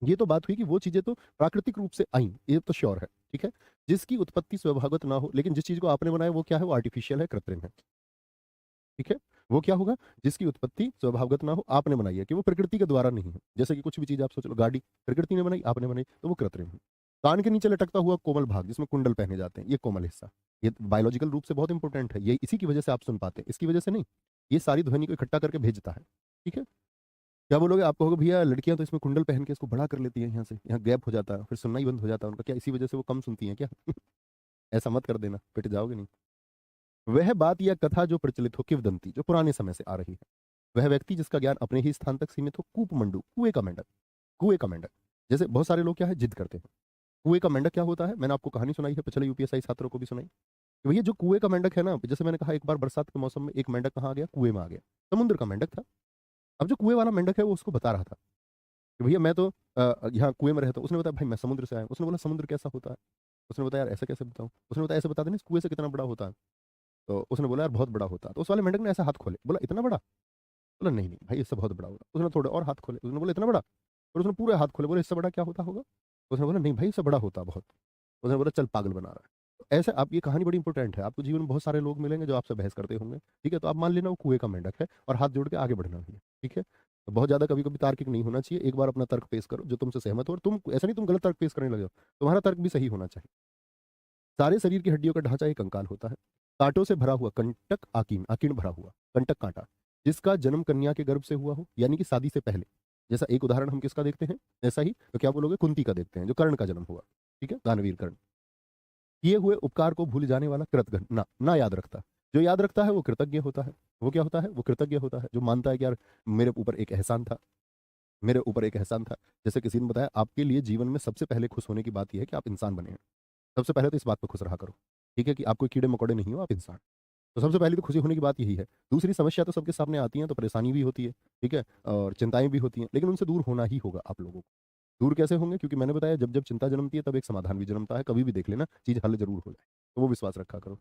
ये तो बात हुई कि वो चीजें तो प्राकृतिक रूप से आई, ये तो श्योर है, ठीक है। जिसकी उत्पत्ति स्वभावगत ना हो, लेकिन जिस चीज को आपने बनाया वो क्या है, वो आर्टिफिशियल है, कृत्रिम है। ठीक है। वो क्या होगा, जिसकी उत्पत्ति स्वभावगत ना हो, आपने बनाई है, कि वो प्रकृति के द्वारा नहीं है। जैसे कि कुछ भी चीज आप सोच लो, गाड़ी प्रकृति ने बनाई, आपने बनाई, तो वो कृत्रिम है। कान के नीचे लटकता हुआ कोमल भाग, जिसमें कुंडल पहने जाते हैं, ये कोमल हिस्सा, ये बायोलॉजिकल रूप से बहुत इंपॉर्टेंट है। ये इसी की वजह से आप सुन पाते हैं, इसकी वजह से नहीं। ये सारी ध्वनि को इकट्ठा करके भेजता है। ठीक है। क्या बोलोगे, आप कहोगे भैया लड़कियां तो इसमें कुंडल पहन के इसको बड़ा कर लेती हैं, यहाँ से यहाँ गैप हो जाता है, फिर सुनना ही बंद हो जाता है उनका, क्या इसी वजह से वो कम सुनती हैं क्या? ऐसा मत कर देना, पिट जाओगे नहीं। वह बात या कथा जो प्रचलित हो, किवदंती, जो पुराने समय से आ रही है। वह व्यक्ति जिसका ज्ञान अपने ही स्थान तक सीमित हो, कूपमंडू, कुएं का मेंढक। कुएं का मेंढक, जैसे बहुत सारे लोग क्या है, जिद करते हैं। कुएं का मेंढक क्या होता है, मैंने आपको कहानी सुनाई है, पिछले यूपीएससी छात्रों को भी सुनाई कि भैया जो कुएं का मेंढक है ना, जैसे मैंने कहा एक बार बरसात के मौसम में एक मेंढक कहाँ आ गया, कुएं में आ गया। समुद्र का मेंढक था। अब जो कुएं वाला मेंढक है वो उसको बता रहा था कि भैया मैं तो यहाँ कुएं में रहता हूँ। उसने बताया भाई मैं समुद्र से आया हूँ। उसने बोला समुद्र कैसा होता है? उसने बताया यार ऐसा कैसे बताऊँ? उसने बताया ऐसे बता देना, इस कुएं से कितना बड़ा होता है? तो उसने बोला यार बहुत बड़ा होता है। तो उस वाले मेंढक ने ऐसा हाथ खोले, बोला इतना बड़ा? बोला नहीं नहीं भाई, इससे बहुत बड़ा होगा। उसने थोड़े और हाथ खोले, उसने बोला इतना बड़ा? और उसने पूरे हाथ खोले, बोले इससे बड़ा क्या होता होगा? उसने बोला नहीं भाई, इससे बड़ा होता बहुत। उसने बोला चल पागल बना रहा है। तो ऐसे आप, ये कहानी बड़ी इंपॉर्टेंट है, आपको जीवन में बहुत सारे लोग मिलेंगे जो आपसे बहस करते होंगे, ठीक है, तो आप मान लेना वो कुएं का मेंढक है और हाथ जोड़ के आगे बढ़ना भी है। ठीक है। तो बहुत ज्यादा कभी कभी तार्किक नहीं होना चाहिए, एक बार अपना तर्क पेश करो जो तुमसे सहमत हो, और तुम ऐसा नहीं तुम गलत तर्क पेश करने लगे हो, तुम्हारा तर्क भी सही होना चाहिए। सारे शरीर की हड्डियों का ढांचा एक कंकाल होता है। कांटों से भरा हुआ, कंटक आकीर्ण, आकीर्ण भरा हुआ, कंटक कांटा, जिसका जन्म कन्या के गर्भ से हुआ हो, यानी कि शादी से पहले। जैसा एक उदाहरण हम किसका देखते हैं, ऐसा ही तो क्या बोलोगे, कुंती का देखते हैं, जो कर्ण का जन्म हुआ। ठीक है, दानवीर कर्ण। किए हुए उपकार को भूल जाने वाला कृतघ्न, ना ना याद रखता। जो याद रखता है वो कृतज्ञ होता है। वो क्या होता है, वो कृतज्ञ होता है, जो मानता है कि यार मेरे ऊपर एक एहसान था, मेरे ऊपर एक एहसान था। जैसे किसी ने बताया आपके लिए जीवन में सबसे पहले खुश होने की बात यह है कि आप इंसान बने हैं। सबसे पहले तो इस बात पर खुश रहा करो। ठीक है, कि आप कोई कीड़े मकोड़े नहीं हो, आप इंसान। तो सबसे पहले तो खुशी होने की बात यही है। दूसरी समस्या तो सबके सामने आती है, तो परेशानी भी होती है, ठीक है, और चिंताएं भी होती हैं, लेकिन उनसे दूर होना ही होगा आप लोगों को। दूर कैसे होंगे, क्योंकि मैंने बताया जब जब चिंता जन्मती है तब एक समाधान भी जन्मता है, कभी भी देख लेना चीज हल जरूर हो जाए। तो वो विश्वास रखा करो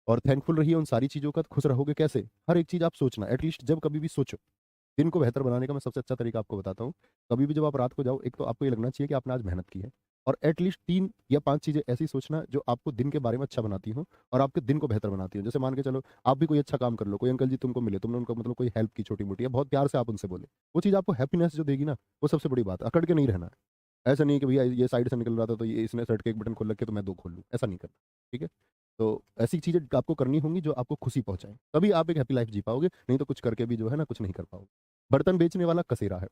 और थैंकफुल रहिए उन सारी चीजों का। तो खुश रहोगे कैसे, हर एक चीज आप सोचना, एटलीस्ट जब कभी भी सोचो। दिन को बेहतर बनाने का मैं सबसे अच्छा तरीका आपको बताता हूँ। कभी भी जब आप रात को जाओ, एक तो आपको ये लगना चाहिए कि आपने आज मेहनत की है, और एटलीस्ट 3 या 5 चीजें ऐसी सोचना जो आपको दिन के बारे में अच्छा बनाती हो और आपके दिन को बेहतर बनाती हो। जैसे मान के चलो आप भी कोई अच्छा काम कर लो, कोई अंकल जी तुमको मिले, तुमने उनको मतलब कोई हेल्प की छोटी मोटी, या बहुत प्यार से आप उनसे बोले, वो चीज़ आपको हैप्पीनेस जो देगी ना, वो सबसे बड़ी बात है। अकड़ के नहीं रहना है। ऐसा नहीं है कि भैया ये साइड से निकल रहा था तो ये इसने शर्ट के एक बटन खोल रखे तो मैं 2 खोल लूँ, ऐसा नहीं करना। ठीक है। तो ऐसी चीजें आपको करनी होंगी जो आपको खुशी पहुंचाए, तभी आप एक हैप्पी लाइफ जी पाओगे, नहीं तो कुछ करके भी जो है ना कुछ नहीं कर पाओगे। बर्तन बेचने वाला कसेरा है।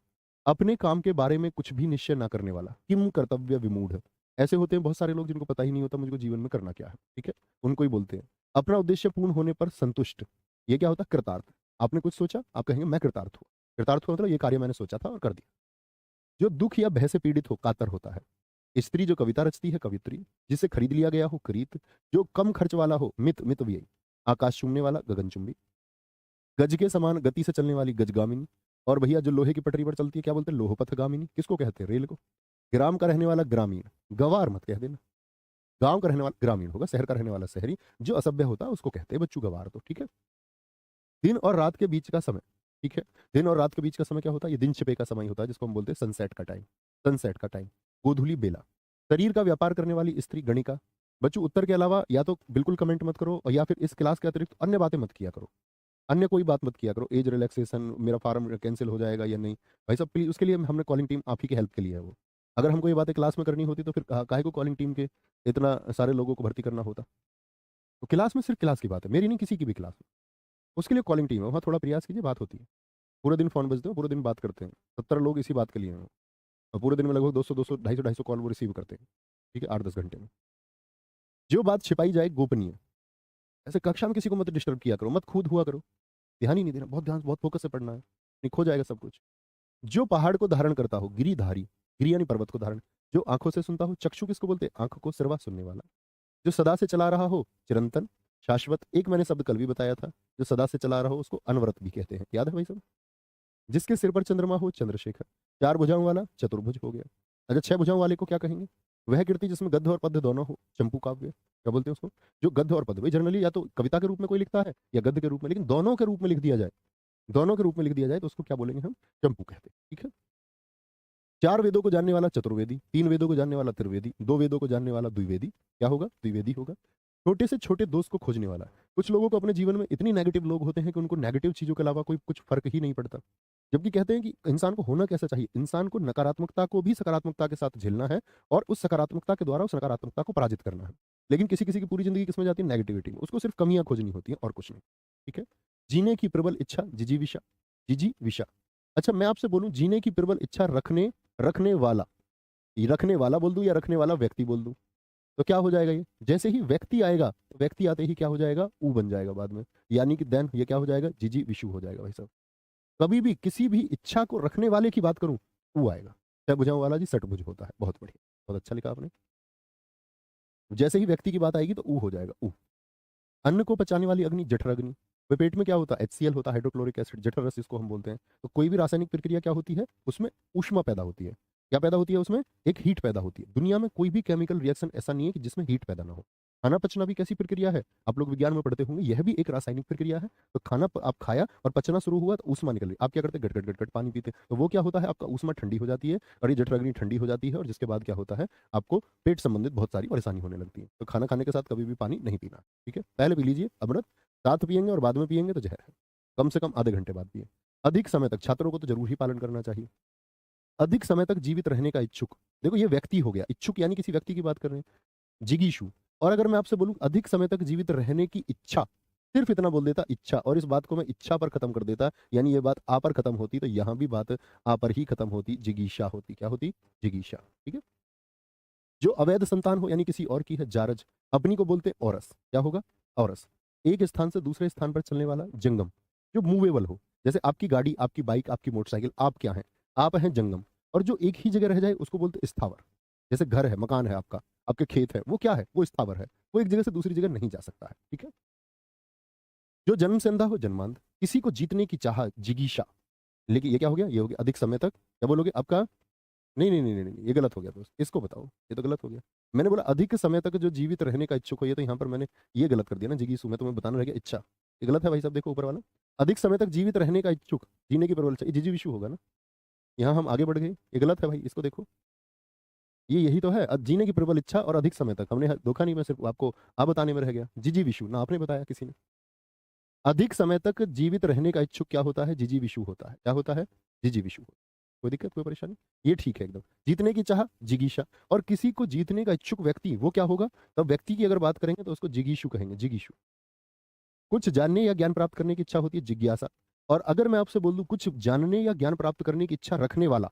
अपने काम के बारे में कुछ भी निश्चय ना करने वाला, किम कर्तव्य विमूढ़। ऐसे होते हैं बहुत सारे लोग जिनको पता ही नहीं होता मुझको जीवन में करना क्या है। ठीक है। उनको ही बोलते हैं। अपना उद्देश्य पूर्ण होने पर संतुष्ट। ये क्या होता है, कृतार्थ। आपने कुछ सोचा, आप कहेंगे मैं कृतार्थ हुआ। कृतार्थ हुआ मतलब ये कार्य मैंने सोचा था और कर दिया। जो दुख या भय से पीड़ित हो, कातर होता है। स्त्री जो कविता रचती है, कवित्री। जिसे खरीद लिया गया हो, खरीद। जो कम खर्च वाला हो, मित, मित व्ययी। आकाश चूमने वाला, गगनचुंबी। गज के समान गति से चलने वाली, गजगामिनी। और भैया जो लोहे की पटरी पर चलती है, क्या बोलते हैं, लोहपथगामिनी। किसको कहते हैं, रेल को। ग्राम का रहने वाला ग्रामीण, गवार मत कह देना। गांव का रहने वाला ग्रामीण होगा, शहर का रहने वाला शहरी। जो असभ्य होता है उसको कहते हैं बच्चू गवार, तो ठीक है। दिन और रात के बीच का समय, ठीक है। दिन और रात के बीच का समय क्या होता है? ये दिन छिपे का समय होता है, जिसको हम बोलते हैं सनसेट का टाइम। सनसेट का टाइम। गोधूली बेला। शरीर का व्यापार करने वाली स्त्री गणिका। बच्चों उत्तर के अलावा या तो बिल्कुल कमेंट मत करो, और या फिर इस क्लास के अतिरिक्त अन्य बातें मत किया करो। अन्य कोई बात मत किया करो, एज रिलैक्सेशन, मेरा फार्म कैंसिल हो जाएगा या नहीं। भाई साहब प्लीज, उसके लिए हमने कॉलिंग टीम आप ही की हेल्प के लिए है वो। अगर हमको ये बातें क्लास में करनी होती तो फिर काहे को कॉलिंग टीम के इतना सारे लोगों को भर्ती करना होता। तो क्लास में सिर्फ क्लास की बात है, मेरी नहीं, किसी की भी क्लास में। उसके लिए कॉलिंग टीम है, वहाँ थोड़ा प्रयास कीजिए, बात होती है। पूरे दिन फोन बजते हो, पूरे दिन बात करते हैं, 70 लोग इसी बात के लिए हैं। और पूरे दिन में लगभग 200 250 कॉल वो रिसीव करते हैं, ठीक है, 8-10 घंटे में। जो बात छिपाई जाए गोपनीय। ऐसे कक्षा में किसी को मत डिस्टर्ब किया करो, मत खुद हुआ करो। ध्यान ही नहीं देना, बहुत ध्यान बहुत फोकस से पढ़ना है, नहीं खो जाएगा सब कुछ। जो पहाड़ को धारण करता हो, गिरिधारी। गिरी यानी पर्वत को धारण। जो आंखों से सुनता हो, चक्षु किसको बोलते हैं? आंखों को, सिरवा सुनने वाला। जो सदा से चला रहा हो, चिरंतन। शाश्वत, एक मैंने शब्द कल भी बताया था। जो सदा से चला रहा हो उसको अनवरत भी कहते हैं, याद है भाई सब? जिसके सिर पर चंद्रमा हो, चंद्रशेखर। 4 भुजाओं वाला चतुर्भुज हो गया। अच्छा, 6 भुजाओं वाले को क्या कहेंगे? वह कीर्ति जिसमें गद्य और पद्य दोनों हो, चंपू काव्य। क्या बोलते हैं उसको? जो गद्य और पद्य, भाई जनरली या तो कविता के रूप में कोई लिखता है या गद्य के रूप में, लेकिन दोनों के रूप में लिख दिया जाए, दोनों के रूप में लिख दिया जाए तो उसको क्या बोलेंगे हम? चंपू कहते हैं, ठीक है। 4 वेदों को जानने वाला चतुर्वेदी। 3 वेदों को जानने वाला त्रिवेदी। 2 वेदों को जानने वाला द्विवेदी। क्या होगा? द्विवेदी होगा। छोटे से छोटे दोस्त को खोजने वाला। कुछ लोगों को अपने जीवन में इतनी नेगेटिव लोग होते हैं कि उनको नेगेटिव चीजों के अलावा कोई कुछ फर्क ही नहीं पड़ता। जबकि कहते हैं कि इंसान को होना कैसा चाहिए? इंसान को नकारात्मकता को भी सकारात्मकता के साथ झेलना है, और उस सकारात्मकता के द्वारा उस नकारात्मकता को पराजित करना है। लेकिन किसी किसी की पूरी जिंदगी किसमें जाती है? नेगेटिविटी में। उसको सिर्फ कमियां खोजनी होती है और कुछ नहीं, ठीक है। जीने की प्रबल इच्छा, जिजीविषा। जिजीविषा। अच्छा, मैं आपसे बोलूं, जीने की प्रबल इच्छा रखने रखने वाला, ये रखने वाला बोल दूं या रखने वाला व्यक्ति बोल दूं? तो क्या हो जाएगा? ये जैसे ही व्यक्ति आएगा, तो व्यक्ति आते ही क्या हो जाएगा? ऊ बन जाएगा बाद में। यानी कि देन ये क्या हो जाएगा? जीजी विशु हो जाएगा भाई साहब। कभी भी किसी भी इच्छा को रखने वाले की बात करूं, ऊ आएगा। छह भुजाओं वाला जी सटभुज होता है। बहुत बढ़िया, बहुत अच्छा लिखा आपने। जैसे ही व्यक्ति की बात आएगी तो ऊ हो जाएगा, ऊ। अन्न को पचाने वाली अग्नि, जठर अग्नि। वे पेट में क्या होता है? HCl होता है, हाइड्रोक्लोरिक एसिड, जठर रस इसको हम बोलते हैं। तो कोई भी रासायनिक प्रक्रिया क्या होती है उसमें? ऊष्मा पैदा होती है। क्या पैदा होती है उसमें? एक हीट पैदा होती है। दुनिया में कोई भी केमिकल रिएक्शन ऐसा नहीं है कि जिसमें हीट पैदा ना हो। खाना पचना भी कैसी प्रक्रिया है? आप लोग विज्ञान में पढ़ते होंगे, यह भी एक रासायनिक प्रक्रिया है। तो खाना आप खाया और पचना शुरू हुआ तो ऊष्मा निकल रही, आप क्या करते? गट गट गट गट पानी पीते, तो वो क्या होता है? आपका ऊष्मा ठंडी हो जाती है, और ये जठर अग्नि ठंडी हो जाती है, और जिसके बाद क्या होता है? आपको पेट संबंधित बहुत सारी परेशानी होने लगती है। तो खाना खाने के साथ कभी भी पानी नहीं पीना, ठीक है। पहले पी लीजिए अमृत, साथ पिएंगे और बाद में पिएंगे तो जहर है। कम से कम आधे घंटे बाद पिए। अधिक समय तक, छात्रों को तो जरूर ही पालन करना चाहिए। अधिक समय तक जीवित रहने का इच्छुक। देखो ये व्यक्ति हो गया, इच्छुक यानी किसी व्यक्ति की बात कर रहे हैं। जिगीशु। और अगर मैं आपसे बोलूं अधिक समय तक जीवित रहने की इच्छा, सिर्फ इतना बोल देता इच्छा, और इस बात को मैं इच्छा पर खत्म कर देता, यानी ये बात आ पर खत्म होती, तो यहां भी बात आ पर ही खत्म होती, जिगीशा होती। क्या होती? जिगीशा, ठीक है। जो अवैध संतान हो यानी किसी और की है, जारज। अपनी को बोलते औरस। क्या होगा? औरस। एक स्थान से दूसरे स्थान पर चलने वाला, जंगम। जो मूवेबल हो, जैसे आपकी गाड़ी, आपकी बाइक, आपकी मोटरसाइकिल, आप क्या हैं? आप हैं जंगम। और जो एक ही जगह रह जाए उसको बोलते स्थावर। जैसे घर है, मकान है आपका, आपके खेत है, वो क्या है? वो स्थावर है। वो एक जगह से दूसरी जगह नहीं जा सकता है, ठीक है। जो जन्म से अंधा हो, जन्मांध। किसी को जीतने की चाह, जिगीशा। लेकिन ये क्या हो गया? ये हो गया अधिक समय तक। क्या बोलोगे? आपका नहीं नहीं नहीं नहीं नहीं, ये गलत हो गया दोस्त, इसको बताओ, ये तो गलत हो गया। मैंने बोला अधिक समय तक जो जीवित रहने का इच्छुक हो, ये तो यहाँ पर मैंने ये गलत कर दिया ना, जिगीसु में तुम्हें बताना रह गया इच्छा। ये गलत है भाई साहब, देखो ऊपर वाला। अधिक समय तक जीवित रहने का इच्छुक, जीने की प्रबल इच्छा, ये जिजी विशु होगा ना। यहाँ हम आगे बढ़ गए, ये गलत है भाई, इसको देखो। ये यही तो है, जीने की प्रबल इच्छा और अधिक समय तक। हमने धोखा नहीं, मैं सिर्फ आपको आप बताने में रह गया। जिजी विशु ना आपने बताया किसी ने। अधिक समय तक जीवित रहने का इच्छुक क्या होता है? जिजी विशु होता है। क्या होता है? जिजी विशु। कोई दिक्कत, कोई परेशानी? ये ठीक है एकदम। जीतने की चाह, जिगीशा। और किसी को जीतने का इच्छुक व्यक्ति, वो क्या होगा? तब व्यक्ति की अगर बात करेंगे तो उसको जिगीशु कहेंगे, जिगीशु। कुछ जानने या ज्ञान प्राप्त करने की इच्छा होती है, जिज्ञासा। और अगर मैं आपसे बोल दूं कुछ जानने या ज्ञान प्राप्त करने की इच्छा रखने वाला,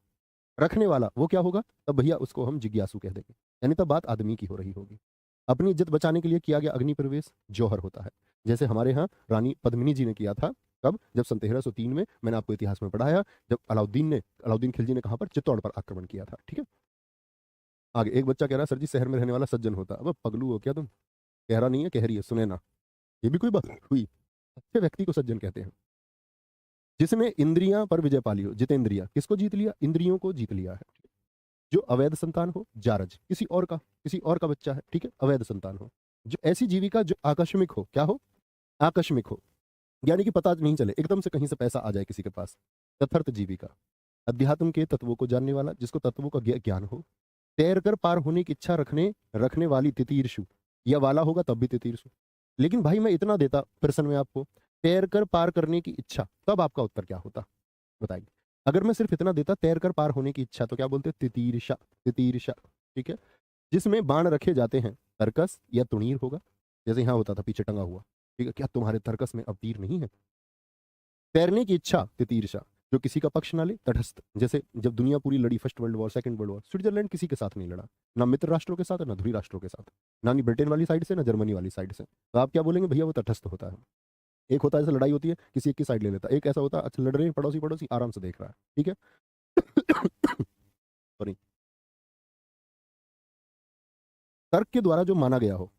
रखने वाला, वो क्या होगा? तब भैया उसको हम जिज्ञासु कह देंगे। यानी तब बात आदमी की हो रही होगी। अपनी इज्जत बचाने के लिए किया गया अग्नि प्रवेश, जौहर होता है। जैसे हमारे यहाँ रानी पद्मिनी जी ने किया था। कब? जब सन 1303 में, मैंने आपको इतिहास में पढ़ाया, जब अलाउद्दीन खिलजी ने कहां पर? चित्तौड़ पर आक्रमण किया था, ठीक है। आगे एक बच्चा कह रहा है सर जी शहर में रहने वाला सज्जन होता। अब पगलू हो क्या तुम? कह रहा नहीं है, कह रही है, सुने ना। ये भी कोई बात हुई? अच्छे व्यक्ति को सज्जन कहते हैं। जिसने इंद्रियां पर विजय पा ली हो, जितेंद्रिया। किसको जीत लिया? इंद्रियों को जीत लिया है। जो अवैध संतान हो, जारज, किसी और का बच्चा है, ठीक है, अवैध संतान हो। जो ऐसी जीविका जो आकस्मिक हो, क्या हो, आकस्मिक हो, यानी कि पता नहीं चले, एकदम से कहीं से पैसा आ जाए किसी के पास। तथर्थ जीविका, अध्यात्म के तत्वों को जानने वाला, जिसको तत्वों का ज्ञान हो। तैर कर पार होने की इच्छा रखने रखने वाली तितीर्षु, या वाला होगा तब भी तितीर्षु। लेकिन भाई मैं इतना देता प्रश्न में आपको, तैर कर पार करने की इच्छा, तब आपका उत्तर क्या होता, बताइए। अगर मैं सिर्फ इतना देता, तैर कर पार होने की इच्छा, तो क्या बोलते, तितीर्षा, तितीर्षा, ठीक है। जिसमें बाण रखे जाते हैं, तर्कस या तुणीर होगा, जैसे यहाँ होता था पीछे टंगा हुआ, ठीक है। क्या तुम्हारे तर्कस में अब तीर नहीं है। तैरने की इच्छा, तितीर्षा, जो किसी का पक्ष ना ले, तटस्थ, जैसे जब दुनिया पूरी लड़ी, first world war, second world war, Switzerland किसी के साथ नहीं लड़ा, ना मित्र राष्ट्रों के साथ, ना ध्रुवी राष्ट्रों के साथ, ना ही ब्रिटेन वाली साइड से, ना जर्मनी वाली साइड से। तो आप क्या बोलेंगे, भैया वो तटस्थ होता है। एक होता है जैसे लड़ाई होती है, किसी एक की साइड ले लेता है। एक ऐसा होता है, अच्छा लड़ रहे हैं, पड़ोसी पड़ोसी आराम से देख रहा है, ठीक है। सॉरी। तर्क के द्वारा जो माना गया हो,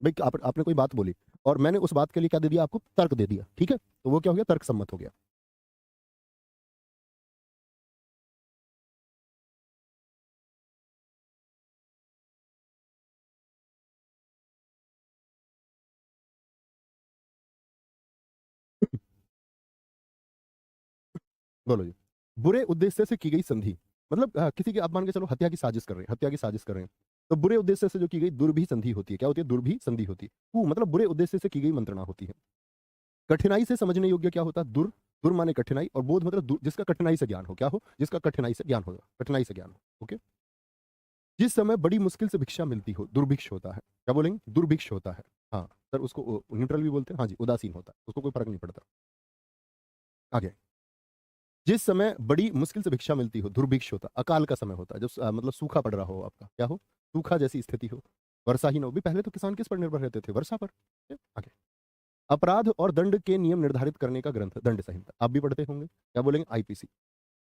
भाई आपने कोई बात बोली और मैंने उस बात के लिए क्या दे दिया आपको, तर्क दे दिया, ठीक है, तो वो क्या हो गया, तर्क सम्मत हो गया। बोलो जी। बुरे उद्देश्य से की गई संधि, मतलब किसी की आप मान के चलो हत्या की साजिश कर रहे हैं, हत्या की साजिश कर रहे हैं, तो बुरे उद्देश्य से जो की गई दुर्भी संधि होती है। क्या होती है, दुर्भी संधि होती है। मतलब बुरे उद्देश्य से की गई मंत्रणा होती है। कठिनाई से समझने योग्य क्या होता है, दुर, दुर माने कठिनाई, और बोध मतलब जिसका कठिनाई से ज्ञान हो, क्या हो, जिसका कठिनाई से ज्ञान होगा, कठिनाई से ज्ञान हो, ओके। जिस समय बड़ी मुश्किल से भिक्षा मिलती हो, दुर्भिक्ष होता है। क्या बोलेंगे, दुर्भिक्ष होता है। हाँ सर, उसको न्यूट्रल भी बोलते हैं, हाँ जी, उदासीन होता है, उसको कोई फर्क नहीं पड़ता। आगे, जिस समय बड़ी मुश्किल से भिक्षा मिलती हो, दुर्भिक्ष होता, अकाल का समय होता है, जब मतलब सूखा पड़ रहा हो आपका, क्या हो, सूखा जैसी स्थिति हो, वर्षा ही ना हो। भी पहले तो किसान किस पर निर्भर रहते थे, वर्षा पर। आगे, अपराध और दंड के नियम निर्धारित करने का ग्रंथ, दंड संहिता, आप भी पढ़ते होंगे। क्या बोलेंगे, आईपीसी,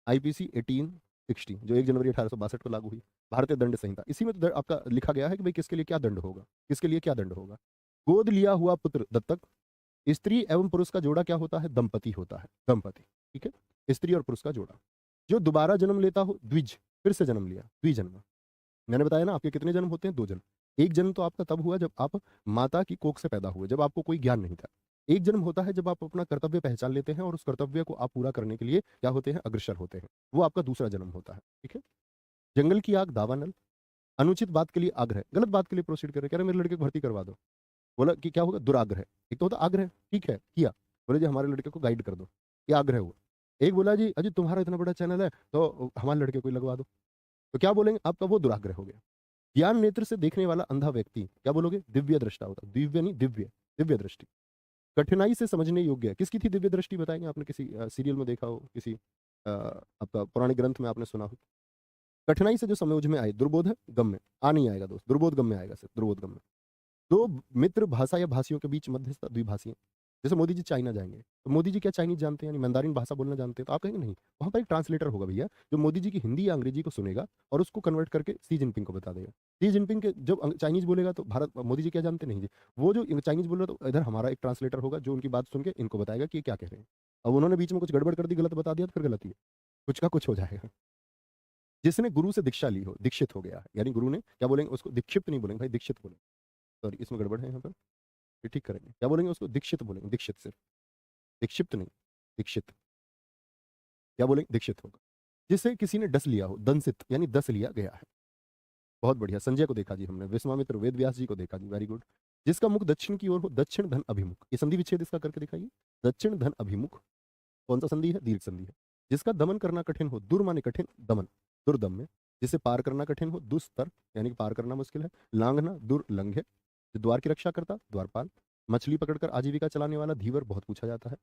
आईपीसी 1860, जो 1 जनवरी 1862 को लागू हुई। भारतीय दंड संहिता, इसी में तो आपका लिखा गया है कि भाई किसके लिए क्या दंड होगा, किसके लिए क्या दंड होगा। गोद लिया हुआ पुत्र दत्तक, स्त्री एवं पुरुष का जोड़ा क्या होता है, दंपति होता है, दंपति, ठीक है, स्त्री और पुरुष का जोड़ा। जो दोबारा जन्म लेता हो, द्विज, फिर से जन्म लिया, द्विजन्म। मैंने बताया ना, आपके कितने जन्म होते हैं, 2 जन्म। एक जन्म तो आपका तब हुआ जब आप माता की कोख से पैदा हुए, जब आपको कोई ज्ञान नहीं था। एक जन्म होता है जब आप अपना कर्तव्य पहचान लेते हैं और उस कर्तव्य को आप पूरा करने के लिए क्या होते हैं, अग्रसर होते हैं, वो आपका दूसरा जन्म होता है, ठीक है। जंगल की आग, दावानल, अनुचित बात के लिए आग्रह, गलत बात के लिए प्रोसीड कर रहे, कह रहे मेरे लड़के को भर्ती करवा दो। बोला कि क्या होगा, दुराग्रह। एक तो होता आग्रह, ठीक है, किया, बोले जी हमारे लड़के को गाइड कर दो, ये आग्रह हुआ। एक बोला जी अजी तुम्हारा इतना बड़ा चैनल है तो हमारे लड़के को ही लगवा दो, तो क्या बोलेंगे, आपका वो दुराग्रह हो गया। ज्ञान नेत्र से देखने वाला अंधा व्यक्ति, क्या बोलोगे, दिव्य दृष्टा होता है, दिव्य नहीं, दिव्य, दिव्य दृष्टि। कठिनाई से समझने योग्य है, किसकी थी दिव्य दृष्टि, बताएंगे, आपने किसी सीरियल में देखा हो, किसी आपका पुराने ग्रंथ में आपने सुना हो। कठिनाई से जो समझ में आए, दुर्बोध गम में आ नहीं आएगा दोस्त, दुर्बोध गम में आएगा, सिर्फ दुर्बोध गम में। दो मित्र भाषा या भाषियों के बीच मध्यस्थ द्विभाषी हैं। जैसे मोदी जी चाइना जाएंगे, तो मोदी जी क्या चाइनीज जानते हैं, यानी मंदारिन भाषा बोलना जानते हैं, तो आप कहेंगे नहीं, वहां पर एक ट्रांसलेटर होगा भैया, जो मोदी जी की हिंदी या अंग्रेजी को सुनेगा और उसको कन्वर्ट करके सी जिनपिंग को बता देगा। सी जिनपिंग के जब चाइनीज बोलेगा तो भारत, मोदी जी क्या जानते नहीं जी, वो जो चाइनीज बोल रहा है तो इधर हमारा एक ट्रांसलेटर होगा जो उनकी बात सुन के इनको बताएगा कि ये क्या कह रहे हैं। अब उन्होंने बीच में कुछ गड़बड़ कर दी, गलत बता दिया, तो फिर गलत ही है, कुछ का कुछ हो जाएगा। जिसने गुरु से दीक्षा ली हो, दीक्षित हो गया है, यानी गुरु ने क्या बोलेंगे उसको, दीक्षित नहीं बोलेंगे भाई, दीक्षित बोलेंगे। सॉरी, इसमें गड़बड़ है यहाँ पर, ये ठीक करेंगे। क्या बोलेंगे उसको, दीक्षित बोलेंगे, दीक्षित सिर्फ, दीक्षिप्त नहीं, दीक्षित। क्या बोलेंगे, दीक्षित होगा। जिसे किसी ने डस लिया हो, दंसित यानी दस लिया गया है। बहुत बढ़िया, संजय को देखा जी हमने, विश्वामित्र वेद व्यास जी को देखा जी, वेरी गुड। जिसका मुख दक्षिण की ओर हो, दक्षिण धन अभिमुख, ये संधि विच्छेद इसका करके दिखाइए। दक्षिण धन अभिमुख, कौन सा संधि है, दीर्घ संधि है। जिसका दमन करना कठिन हो, दुर माने कठिन, दमन, दुर्दम में। जिसे पार करना कठिन हो, दुस्तर यानी कि पार करना मुश्किल है, लांघना, दुर्लंघ्य। जो द्वार की रक्षा करता, द्वारपाल। मछली पकड़कर आजीविका चलाने वाला, धीवर, बहुत पूछा जाता है।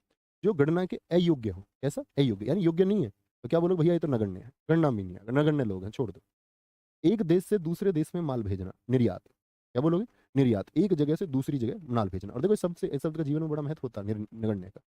जो गणना के अयोग्य हो, कैसा अयोग्य यानी योग्य नहीं है, तो क्या बोलो भैया ये तो नगण्य है, गणना भी नहीं है, नगण्य लोग हैं, छोड़ दो। एक देश से दूसरे देश में माल भेजना, निर्यात। क्या बोलोगे, निर्यात, एक जगह से दूसरी जगह माल भेजना। और देखो इस सबसे, इस शब्द का जीवन में बड़ा महत्व होता है, नगण्य का।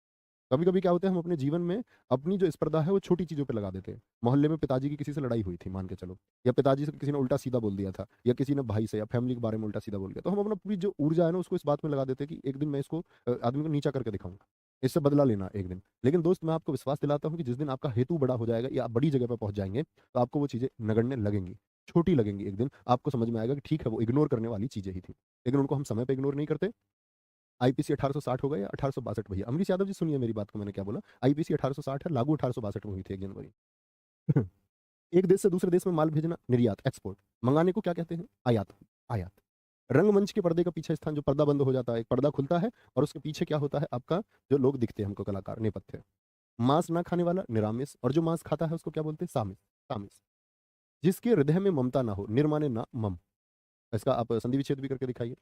कभी कभी क्या होता है, हम अपने जीवन में अपनी जो स्पर्धा है वो छोटी चीजों पे लगा देते हैं। मोहल्ले में पिताजी की किसी से लड़ाई हुई थी मान के चलो, या पिताजी से किसी ने उल्टा सीधा बोल दिया था, या किसी ने भाई से या फैमिली के बारे में उल्टा सीधा बोल दिया, तो हम अपना पूरी जो ऊर्जा है ना उसको इस बात में लगा देते हैं कि एक दिन मैं इसको आदमी को नीचा करके दिखाऊंगा, इससे बदला लेना एक दिन। लेकिन दोस्त मैं आपको विश्वास दिलाता हूँ कि जिस दिन आपका हेतु बड़ा हो जाएगा या आप बड़ी जगह पर पहुंच जाएंगे, तो आपको वो चीजें नगण्य लगेंगी। छोटी लगेंगी, एक दिन आपको समझ में आएगा कि ठीक है वो इग्नोर करने वाली चीज़ें ही थी। लेकिन उनको हम समय पे इग्नोर नहीं करते। आईपीसी 1860 हो गया या 1862 भैया? अमरीश यादव जी सुनिए मेरी बात को, मैंने क्या बोला? आईपीसी 1860 है, लागू 1862 में हुई थी 1 जनवरी। एक देश से दूसरे देश में माल भेजना निर्यात, एक्सपोर्ट। मंगाने को क्या कहते हैं? आयात, आयात। रंगमंच के पर्दे का पीछे स्थान, जो पर्दा बंद हो जाता है, एक पर्दा खुलता है और उसके पीछे क्या होता है आपका, जो लोग दिखते हैं हमको कलाकार, नेपथ्य। मांस ना खाने वाला निरामिष, और जो मांस खाता है उसको क्या बोलते हैं? सामिस, सामिस। जिसके हृदय में ममता ना हो, निर्माने ना मम। इसका आप संधि विच्छेद भी करके दिखाइए।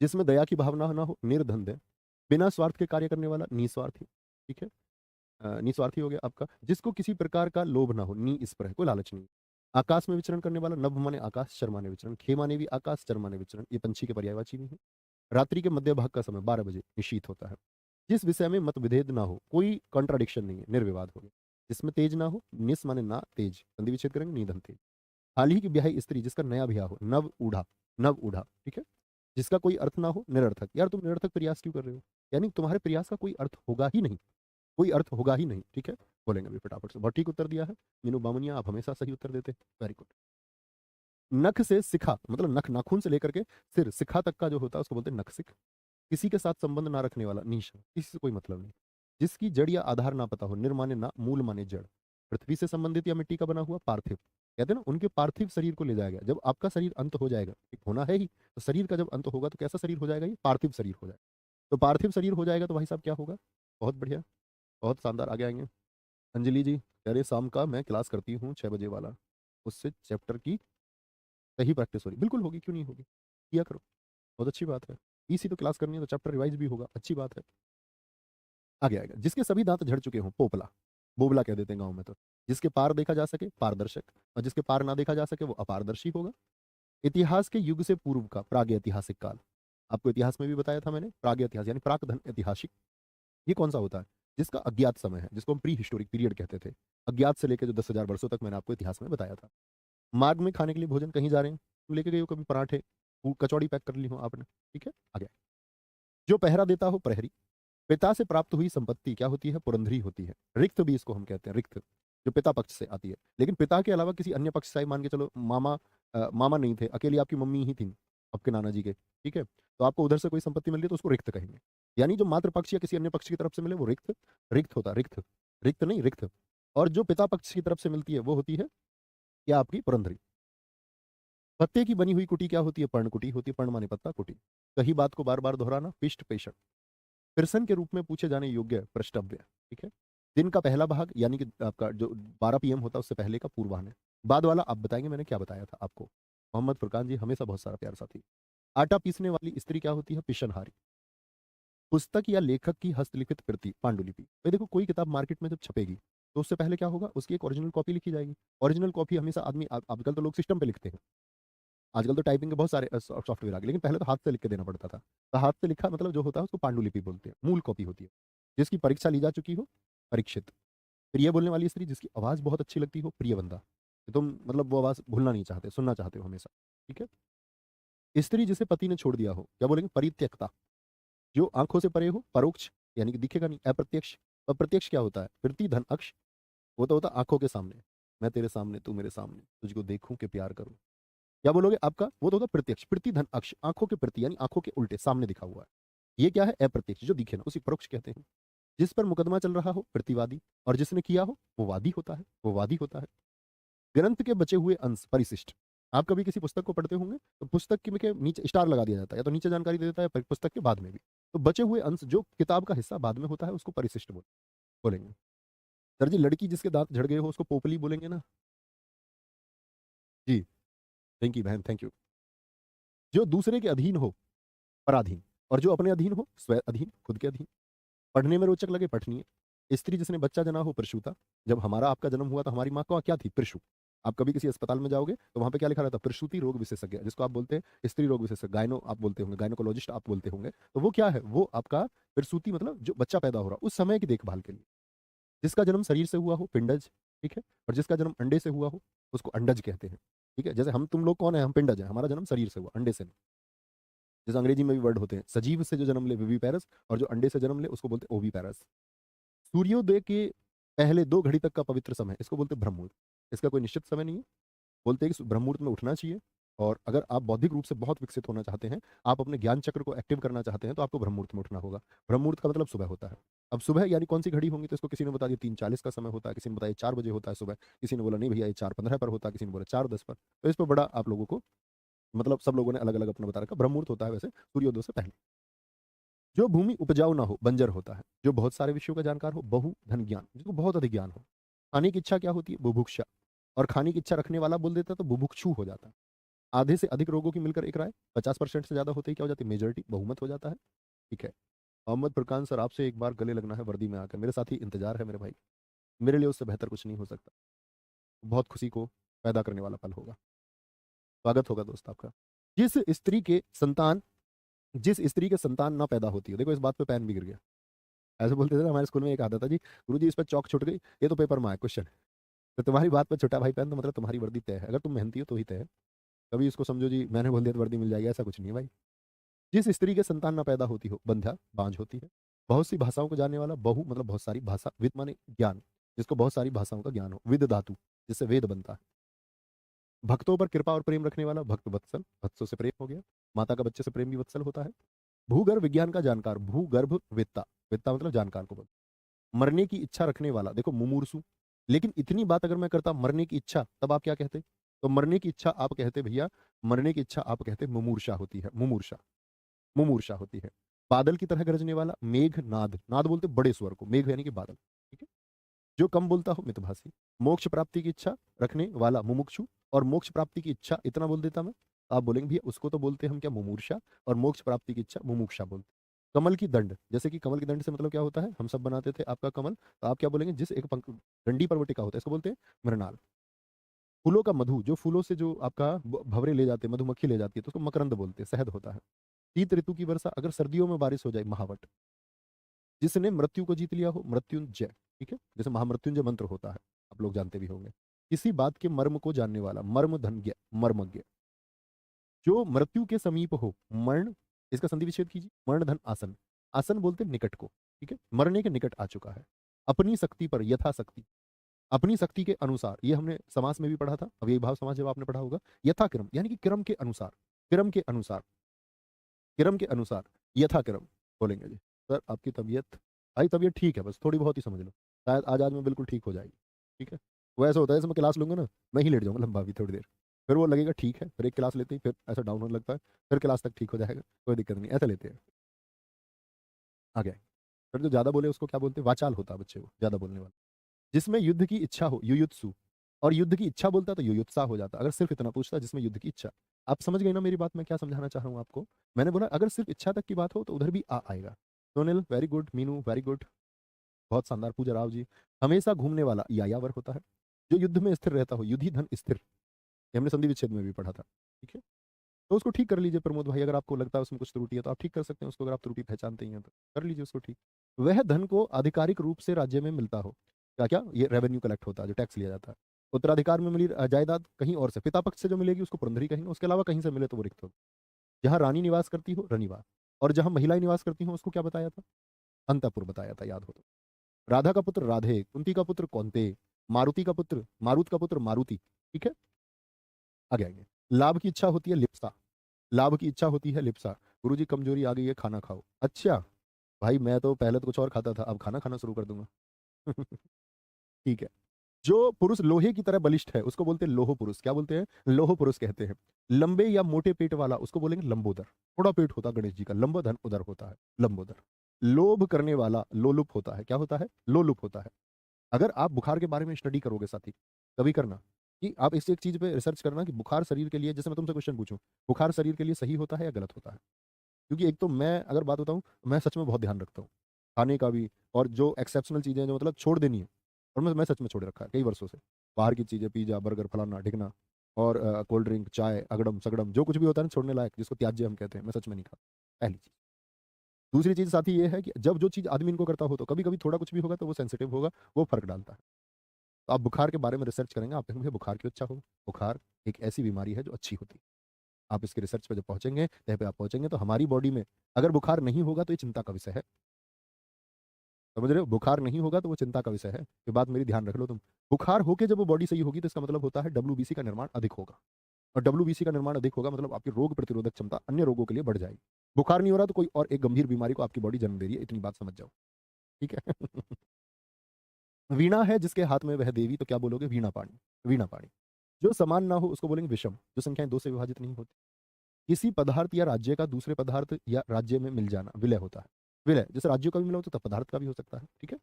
जिसमें दया की भावना ना हो, निर्धन। बिना स्वार्थ के कार्य करने वाला निस्वार्थी, ठीक है। निस्वार्थी हो गया आपका। जिसको किसी प्रकार का लोभ ना हो, नी इस पर है, कोई लालच नहीं। आकाश में विचरण करने वाला, नभ माने आकाश, चर माने विचरण, खे माने भी आकाश, चर माने विचरण, ये पंछी के पर्यायवाची भी है। रात्रि के मध्य भाग का समय 12 बजे निशीत होता है। जिस विषय में मतविभेद ना हो, कोई कॉन्ट्राडिक्शन नहीं है, निर्विवाद हो गया। जिसमें तेज ना हो, निस माने ना तेज, संधि विच्छेद करेंगे, निधन तेज। हाल ही की ब्याही स्त्री, जिसका नया ब्याह हो, नव ऊढ़ा, नव ऊढ़ा, ठीक है। जिसका कोई अर्थ ना हो, निरर्थक। यार तुम निरर्थक प्रयास क्यों कर रहे हो? यानी तुम्हारे प्रयास का कोई अर्थ होगा ही नहीं, कोई अर्थ होगा ही नहीं, ठीक है। बोलेंगे अभी फटाफट से, बहुत ठीक उत्तर दिया है मीनू बामुनिया, आप हमेशा सही उत्तर देते हैं, वेरी गुड। नख से शिखा, मतलब नख, नाखून से लेकर के सिर, शिखा तक का जो होता है उसको बोलते हैं नखशिख। किसी के साथ संबंध ना रखने वाला, नीश, किसी से कोई मतलब नहीं। जिसकी जड़ या आधार ना पता हो, निर्माने ना, मूल माने जड़। पृथ्वी से संबंधित या मिट्टी का बना हुआ, पार्थिव। कहते हैं ना उनके पार्थिव शरीर को ले जाया गया। जब आपका शरीर अंत हो जाएगा, एक होना है ही, तो शरीर का जब अंत होगा तो कैसा शरीर हो जाएगा? ये पार्थिव शरीर हो जाएगा। तो पार्थिव शरीर हो जाएगा तो भाई साहब क्या होगा? बहुत बढ़िया, बहुत शानदार, आगे आएंगे। अंजलि जी कह रहे शाम का मैं क्लास करती हूँ 6 बजे वाला, उससे चैप्टर की सही प्रैक्टिस हो रही। बिल्कुल होगी, क्यों नहीं होगी, किया करो, बहुत अच्छी बात है। इसी तो क्लास करनी है तो चैप्टर रिवाइज भी होगा, अच्छी बात है। आगे आएगा। जिसके सभी दांत झड़ चुके हों, पोपला, बोबला कह देते हैं गाँव में तो। जिसके पार देखा जा सके, पारदर्शक। और जिसके पार ना देखा जा सके वो अपारदर्शी होगा। इतिहास के युग से पूर्व का प्रागैतिहासिक काल, आपको इतिहास में भी बताया था मैंने, प्रागैतिहासिक यानी प्राक धन ऐतिहासिक। ये कौन सा होता है? जिसका अज्ञात समय है, जिसको हम प्री हिस्टोरिक पीरियड कहते थे। अज्ञात से लेकर जो 10,000 वर्षों तक मैंने आपको इतिहास में बताया था। मार्ग में खाने के लिए भोजन, कहीं जा रहे हैं तुम लेके गए हो कभी पराठे, कचौड़ी पैक कर ली हो आपने, ठीक है। आगे, जो पहरा देता हो, प्रहरी। पिता से प्राप्त हुई संपत्ति क्या होती है? पुरंधरी होती है। रिक्त भी इसको हम कहते हैं, रिक्त, जो पिता पक्ष से आती है। लेकिन पिता के अलावा किसी अन्य पक्ष से, मान के चलो मामा, मामा नहीं थे, अकेली आपकी मम्मी ही थी आपके नाना जी के, ठीक है, तो आपको उधर से कोई संपत्ति मिल रही है तो उसको रिक्त कहेंगे। यानी जो मातृ पक्ष या किसी अन्य पक्ष की तरफ से मिले वो रिक्त, रिक्त होता है, रिक्त, रिक्त नहीं, रिक्त। और जो पिता पक्ष की तरफ से मिलती है वो होती है क्या? आपकी पुरंधरी। पत्ते की बनी हुई कुटी क्या होती है? पर्णकुटी होती है। पर्ण माने पत्ता, कुटी कही बात को बार बार दोहराना, पिष्ट पेषण। प्रश्न के रूप में पूछे जाने योग्य प्रश्नव्य, ठीक है। दिन का पहला भाग यानी कि आपका जो 12 PM होता है उससे पहले का पूर्वाह्न है। बाद वाला आप बताएंगे मैंने क्या बताया था आपको। मोहम्मद फुरकान जी हमेशा बहुत सारा प्यार साथी। आटा पीसने वाली स्त्री क्या होती है? पिशनहारी। पुस्तक या लेखक की हस्तलिखित कृति, पांडुलिपि। भाई देखो कोई किताब मार्केट में जब छपेगी तो उससे पहले क्या होगा? उसकी एक ओरिजिनल कॉपी लिखी जाएगी। ओरिजिनल कॉपी हमेशा आदमी, आजकल तो लोग सिस्टम पे लिखते हैं, आजकल तो टाइपिंग के बहुत सारे सॉफ्टवेयर आ गए, लेकिन पहले तो हाथ से लिख के देना पड़ता था। तो हाथ से लिखा मतलब जो होता है उसको पांडुलिपि बोलते हैं, मूल कॉपी होती है। जिसकी परीक्षा ली जा चुकी हो, परीक्षित। प्रिय बोलने वाली स्त्री, जिसकी आवाज बहुत अच्छी लगती हो, प्रिय बंदा। कि तुम मतलब वो आवाज भूलना नहीं चाहते, सुनना चाहते हो हमेशा, ठीक है। स्त्री जिसे पति ने छोड़ दिया हो, क्या बोलेंगे? परित्यक्ता। जो आंखों से परे हो, परोक्ष यानी कि दिखेगा नहीं, अप्रत्यक्ष। अप्रत्यक्ष क्या होता है? प्रति धन अक्ष, वो तो होता है आंखों के सामने, मैं तेरे सामने तू मेरे सामने, तुझको देखूं के प्यार करूं। क्या बोलोगे? आपका वो तो होगा प्रत्यक्ष, प्रति धन अक्ष, आंखों के प्रति यानी आंखों के उल्टे सामने दिखा हुआ है। ये क्या है? अप्रत्यक्ष, जो दिखे ना उसी परोक्ष कहते हैं। जिस पर मुकदमा चल रहा हो, प्रतिवादी। और जिसने किया हो वो वादी होता है, वो वादी होता है। ग्रंथ के बचे हुए अंश, परिशिष्ट। आप कभी किसी पुस्तक को पढ़ते होंगे तो पुस्तक के नीचे स्टार लगा दिया जाता है, या तो नीचे जानकारी दे देता है, पुस्तक के बाद में भी। तो बचे हुए अंश जो किताब का हिस्सा बाद में होता है उसको परिशिष्ट बोलेंगे। सर जी लड़की जिसके दांत झड़ गए हो उसको पोपली बोलेंगे ना? जी, थैंक यू बहन, थैंक यू। जो दूसरे के अधीन हो, पराधीन। और जो अपने अधीन हो, स्व अधीन, खुद के अधीन। पढ़ने में रोचक लगे, पठनीय। स्त्री जिसने बच्चा जना हो, प्रसूता। जब हमारा आपका जन्म हुआ तो हमारी माँ को क्या थी? प्रसू। आप कभी किसी अस्पताल में जाओगे तो वहां पे क्या लिखा रहता है? प्रसूति रोग विशेषज्ञ, जिसको आप बोलते हैं स्त्री रोग विशेषज्ञ, गायनो आप बोलते होंगे, गायनोकोलॉजिस्ट आप बोलते होंगे। तो वो क्या है? वो आपका प्रसूति, मतलब जो बच्चा पैदा हो रहा उस समय की देखभाल के लिए। जिसका जन्म शरीर से हुआ हो, पिंडज, ठीक है। और जिसका जन्म अंडे से हुआ हो उसको अंडज कहते हैं, ठीक है। जैसे हम तुम लोग कौन है? हम पिंडज हैं, हमारा जन्म शरीर से हुआ, अंडे से नहीं। जैसे अंग्रेजी में भी वर्ड होते हैं, सजीव से जो जन्म ले विविपैरस, और जो अंडे से जन्म ले उसको बोलते हैं ओविपैरस। सूर्योदय के पहले 2 घड़ी तक का पवित्र समय, इसको बोलते हैं ब्रह्म मुहूर्त। इसका कोई निश्चित समय नहीं है। बोलते हैं कि ब्रह्म मुहूर्त में उठना चाहिए। और अगर आप बौद्धिक रूप से बहुत विकसित होना चाहते हैं, आप अपने ज्ञान चक्र को एक्टिव करना चाहते हैं, तो आपको ब्रह्म मुहूर्त में उठना होगा। ब्रह्म मुहूर्त का मतलब सुबह होता है। अब सुबह यानी कौन सी घड़ी होंगी, तो इसको किसी ने बता दिया 3:40 का समय होता है, किसी ने बताया 4 बजे होता है सुबह, किसी ने बोला नहीं भैया ये 4:15 पर होता है, किसी ने बोला 4:10 पर। तो इस पर बड़ा आप लोगों को मतलब सब लोगों ने अलग अलग अपना बता रखा। ब्रह्म मुहूर्त होता है वैसे सूर्योदय से पहले। जो भूमि उपजाऊ ना हो, बंजर होता है। जो बहुत सारे विषयों का जानकार हो, बहु धन ज्ञान, जिसको बहुत अधिक ज्ञान हो। खाने की इच्छा क्या होती है, बुभुक्षा। और खाने की इच्छा रखने वाला बोल देता है तो बुभुक्षु हो जाता है। आधे से अधिक रोगों की मिलकर एक राय, 50% से ज्यादा होते ही क्या हो जाती है, मेजोरिटी, बहुमत हो जाता है। ठीक है। मोहम्मद फुरकान सर, आपसे एक बार गले लगना है वर्दी में आकर, मेरे साथ ही इंतजार है मेरे भाई। मेरे लिए उससे बेहतर कुछ नहीं हो सकता। बहुत खुशी को पैदा करने वाला पल होगा। स्वागत होगा दोस्त आपका। जिस स्त्री के संतान जिस स्त्री के संतान ना पैदा होती हो, देखो इस बात पे पैन भी गिर गया। ऐसे बोलते थे ना, हमारे स्कूल में एक आदत था जी, गुरुजी इस पर चौक छुट गई, ये तो पेपर में आया क्वेश्चन। तो तुम्हारी बात पे छोटा भाई पैन, तो मतलब तुम्हारी वर्दी तय है, अगर तुम मेहनती हो तो ही तय है। कभी इसको समझो जी मैंने बोल दिया तो वर्दी मिल जाएगी, ऐसा कुछ नहीं है भाई। जिस स्त्री के संतान ना पैदा होती हो, बंध्या, बांझ होती है। बहुत सी भाषाओं को जानने वाला, बहु मतलब बहुत सारी भाषा, विद माने ज्ञान, जिसको बहुत सारी भाषाओं का ज्ञान हो, विद धातु, जिससे वेद बनता है। भक्तों पर कृपा और प्रेम रखने वाला, भक्त वत्सल, भक्तों से प्रेम हो गया। माता का बच्चे से प्रेम भी वत्सल होता है। भूगर्भ विज्ञान का जानकार, भूगर्भ वेत्ता, वेत्ता मतलब जानकार को बोलते। मरने की इच्छा रखने वाला, देखो मुमूर्सु। लेकिन इतनी बात अगर मैं करता मरने की इच्छा, तब आप क्या कहते, तो मरने की इच्छा आप कहते भैया, मरने की इच्छा आप कहते मुमूर्षा होती है, मुमूर्षा, मुमूर्षा होती है। बादल की तरह गरजने वाला, मेघ नाद, नाद बोलते बड़े स्वर को, मेघ यानी कि बादल। ठीक है। जो कम बोलता हो, मितभाषी। मोक्ष प्राप्ति की इच्छा रखने वाला, मुमुक्षु। और मोक्ष प्राप्ति की इच्छा इतना बोल देता मैं, आप बोलेंगे भैया उसको तो बोलते हैं हम क्या, मुमूर्षा। और मोक्ष प्राप्ति की इच्छा मुमुक्षा बोलते। कमल की दंड, जैसे कि कमल की दंड से मतलब क्या होता है, हम सब बनाते थे आपका कमल, तो आप क्या बोलेंगे, जिस एक पंख डंडी पर वो टिका होता है, इसको बोलते हैं मृणाल। फूलों का मधु, जो फूलों से जो आपका भंवरे ले जाते हैं, मधुमक्खी ले जाती है, तो उसको मकरंद बोलते हैं, शहद होता है। शीत ऋतु की वर्षा, अगर सर्दियों में बारिश हो जाए, महावट। जिसने मृत्यु को जीत लिया हो, मृत्युंजय। ठीक है, जैसे महामृत्युंजय मंत्र होता है, आप लोग जानते भी होंगे। किसी बात के मर्म को जानने वाला, मर्म धनज्ञ, मर्मज्ञ। जो मृत्यु के समीप हो, मरण, इसका संधि विच्छेद कीजिए, मरण धन आसन। आसन बोलते निकट को। ठीक है, मरने के निकट आ चुका है। अपनी शक्ति पर, यथाशक्ति, अपनी शक्ति के अनुसार, ये हमने समास में भी पढ़ा था, अब यही भाव समास जब आपने पढ़ा होगा। यथा क्रम यानी कि क्रम के अनुसार, क्रम के अनुसार, क्रम के अनुसार, यथा क्रम बोलेंगे जी। सर आपकी तबीयत, भाई तबीयत ठीक है, बस थोड़ी बहुत ही समझ लो, शायद आज आज में बिल्कुल ठीक हो जाएगी। ठीक है। वो ऐसा होता है, जैसे मैं क्लास लूंगा ना, मैं ही लेट जाऊंगा लंबा भी थोड़ी देर, फिर वो लगेगा ठीक है, फिर एक क्लास लेते ही फिर ऐसा डाउन होने लगता है, फिर क्लास तक ठीक हो जाएगा, कोई दिक्कत नहीं, ऐसा लेते हैं। आ गया। फिर जो ज्यादा बोले उसको क्या बोलते हैं, वाचाल होता है बच्चे को, ज्यादा बोलने वाला। जिसमें युद्ध की इच्छा हो, युयुत्सु। और युद्ध की इच्छा बोलता तो युयुत्सा हो जाता, अगर सिर्फ इतना पूछता जिसमें युद्ध की इच्छा। आप समझ गए ना मेरी बात, मैं क्या समझाना चाह रहा हूँ आपको। मैंने बोला अगर सिर्फ इच्छा तक की बात हो तो उधर भी आ आएगा। Sonil very good, Meenu very good, बहुत शानदार, पूजा राव जी। हमेशा घूमने वाला, यायावर होता है। जो युद्ध में स्थिर रहता हो, युद्धि धन स्थिर, ये हमने संधि विच्छेद में भी पढ़ा था। ठीक है। तो उसको ठीक कर लीजिए प्रमोद भाई, अगर आपको लगता है उसमें कुछ त्रुटि है तो आप ठीक कर सकते हैं उसको, अगर आप त्रुटि पहचानते ही हैं तो कर लीजिए उसको ठीक। वह धन को आधिकारिक रूप से राज्य में मिलता हो, क्या क्या, ये रेवेन्यू कलेक्ट होता है, जो टैक्स लिया जाता है। उत्तराधिकार में मिली जायदाद कहीं और से, पिता पक्ष से जो मिलेगी उसको पुरंदरी कहेंगे, उसके अलावा कहीं से मिले तो वो रिक्त होगी। जहाँ रानी निवास करती हो, रनिवास। और जहाँ महिलाएं निवास करती हो उसको क्या बताया था, अंतपुर बताया था, याद हो तो। राधा का पुत्र राधे, कुंती का पुत्र कौंते, मारुति का पुत्र, मारुत का पुत्र मारुति। ठीक है। आगे आगे। लाभ की इच्छा होती है लिप्सा, लाभ की इच्छा होती है लिप्सा। गुरुजी कमजोरी आ गई है, खाना खाओ। अच्छा भाई, मैं तो पहले तो कुछ और खाता था, अब खाना खाना शुरू कर दूंगा। ठीक है। जो पुरुष लोहे की तरह बलिष्ठ है उसको बोलते हैं लोह पुरुष, क्या बोलते हैं, लोह पुरुष कहते हैं। लंबे या मोटे पेट वाला उसको बोलेंगे लंबोदर, थोड़ा पेट होता है गणेश जी का, लंबोधन उदर होता है, लंबोदर। लोभ करने वाला लोलुप होता है, क्या होता है, लोलुप होता है। अगर आप बुखार के बारे में स्टडी करोगे साथी, कभी करना, कि आप इस एक चीज पे रिसर्च करना कि बुखार शरीर के लिए, जैसे मैं तुमसे क्वेश्चन पूछूं, बुखार शरीर के लिए सही होता है या गलत होता है। क्योंकि एक तो मैं अगर बात बताऊं, मैं सच में बहुत ध्यान रखता हूँ खाने का भी, और जो एक्सेप्शनल चीजें जो मतलब छोड़ देनी है, और मैं सच में छोड़ रखा है कई वर्षों से। बाहर की चीजें, पिज्जा बर्गर फलाना ढिकना, और कोल्ड ड्रिंक चाय अगड़म सगड़म, जो कुछ भी होता है ना छोड़ने लायक, जिसको त्याज्य हम कहते हैं, मैं सच में नहीं खाता, पहली चीज। दूसरी चीज साथी ये है कि जब जो चीज आदमी इनको करता हो तो कभी कभी थोड़ा कुछ भी होगा तो वो सेंसिटिव होगा, वो फर्क डालता है। तो आप बुखार के बारे में रिसर्च करेंगे, आप कहेंगे बुखार क्यों अच्छा हो। बुखार एक ऐसी बीमारी है जो अच्छी होती है। आप इसके रिसर्च पे जब पहुंचेंगे, तह पे आप पहुंचेंगे, तो हमारी बॉडी में अगर बुखार नहीं होगा तो ये चिंता का विषय है। समझ रहे हो? बुखार नहीं होगा तो वो चिंता का विषय है, ये बात मेरी ध्यान रख लो तुम। बुखार होके जब वो बॉडी सही होगी तो इसका मतलब होता है डब्ल्यूबीसी का निर्माण अधिक होगा, और डब्ल्यूबीसी का निर्माण अधिक होगा मतलब आपकी रोग प्रतिरोधक क्षमता अन्य रोगों के लिए बढ़ जाएगी। बुखार नहीं हो रहा तो कोई और एक गंभीर बीमारी को आपकी बॉडी जन्म दे रही है, इतनी बात समझ जाओ। ठीक है। वीणा है जिसके हाथ में वह देवी, तो क्या बोलोगे? वीणा पाणी। वीणा पाणी। जो समान ना हो उसको बोलेंगे विषम, जो संख्याएं दो से विभाजित नहीं होती। किसी पदार्थ या राज्य का दूसरे पदार्थ या राज्य में मिल जाना विलय होता है। विलय जैसे राज्यों का भी मिला हो तो तब पदार्थ का भी हो सकता है। ठीक है।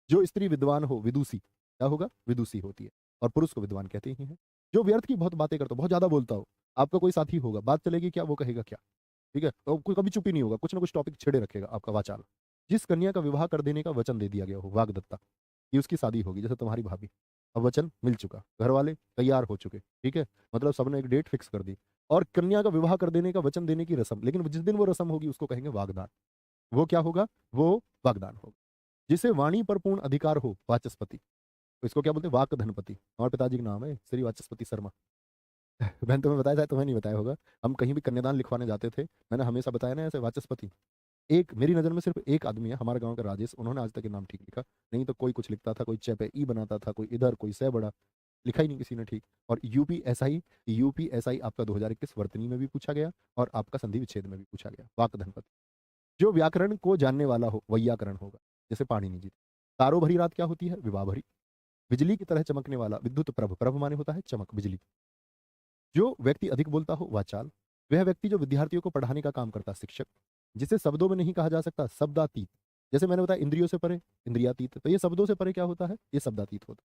जो स्त्री विद्वान हो विदुषी, क्या होगा? विदुषी होती है, और पुरुष को विद्वान कहते ही हैं। जो व्यर्थ की बहुत बातें करता हो, बहुत ज्यादा बोलता हो, आपका कोई साथी होगा, बात चलेगी क्या वो कहेगा क्या। ठीक है, तो कोई कभी चुप ही नहीं होगा, कुछ ना कुछ टॉपिक छेड़े रखेगा आपका वाचाल। जिस कन्या का विवाह कर देने का वचन दे दिया गया हो, वागदत्ता, कि उसकी शादी होगी, जैसे तुम्हारी भाभी। अब वचन मिल चुका, घर वाले तैयार हो चुके, ठीक है, मतलब सबने एक डेट फिक्स कर दी, और कन्या का विवाह कर देने का वचन देने की रस्म, लेकिन जिस दिन वो रस्म होगी उसको कहेंगे वागदान। वो क्या होगा? वो वागदान होगा। जिसे वाणी पर पूर्ण अधिकार हो, वाचस्पति, तो इसको क्या बोलते हैं? वाक धनपति। हमारे पिताजी का नाम है श्री वाचस्पति शर्मा। मैंने तुम्हें बताया था, तुम्हें नहीं बताया होगा। हम कहीं भी कन्यादान लिखवाने जाते थे, मैंने हमेशा बताया ना ऐसे वाचस्पति। एक मेरी नज़र में सिर्फ एक आदमी है हमारे गांव का, राजेश, उन्होंने आज तक ये नाम ठीक लिखा। नहीं तो कोई कुछ लिखता था, कोई चे पे ई बनाता था, कोई इधर, कोई से बड़ा, लिखा ही नहीं किसी ने ठीक। और यूपीएसआई आपका 2021 वर्तनी में भी पूछा गया, और आपका संधि विच्छेद में भी पूछा गया, वाक धनपति। जो व्याकरण को जानने वाला हो वैयाकरण होगा, जैसे पाणिनि जी। तारो भरी रात क्या होती है? विवाह भरी। बिजली की तरह चमकने वाला, विद्युत प्रभ, प्रभ माने होता है चमक, बिजली। जो व्यक्ति अधिक बोलता हो, वाचाल। वह व्यक्ति जो विद्यार्थियों को पढ़ाने का काम करता है, शिक्षक। जिसे शब्दों में नहीं कहा जा सकता, शब्दातीत। जैसे मैंने बताया इंद्रियों से परे, इंद्रियातीत, तो ये शब्दों से परे क्या होता है? ये शब्दातीत होता है।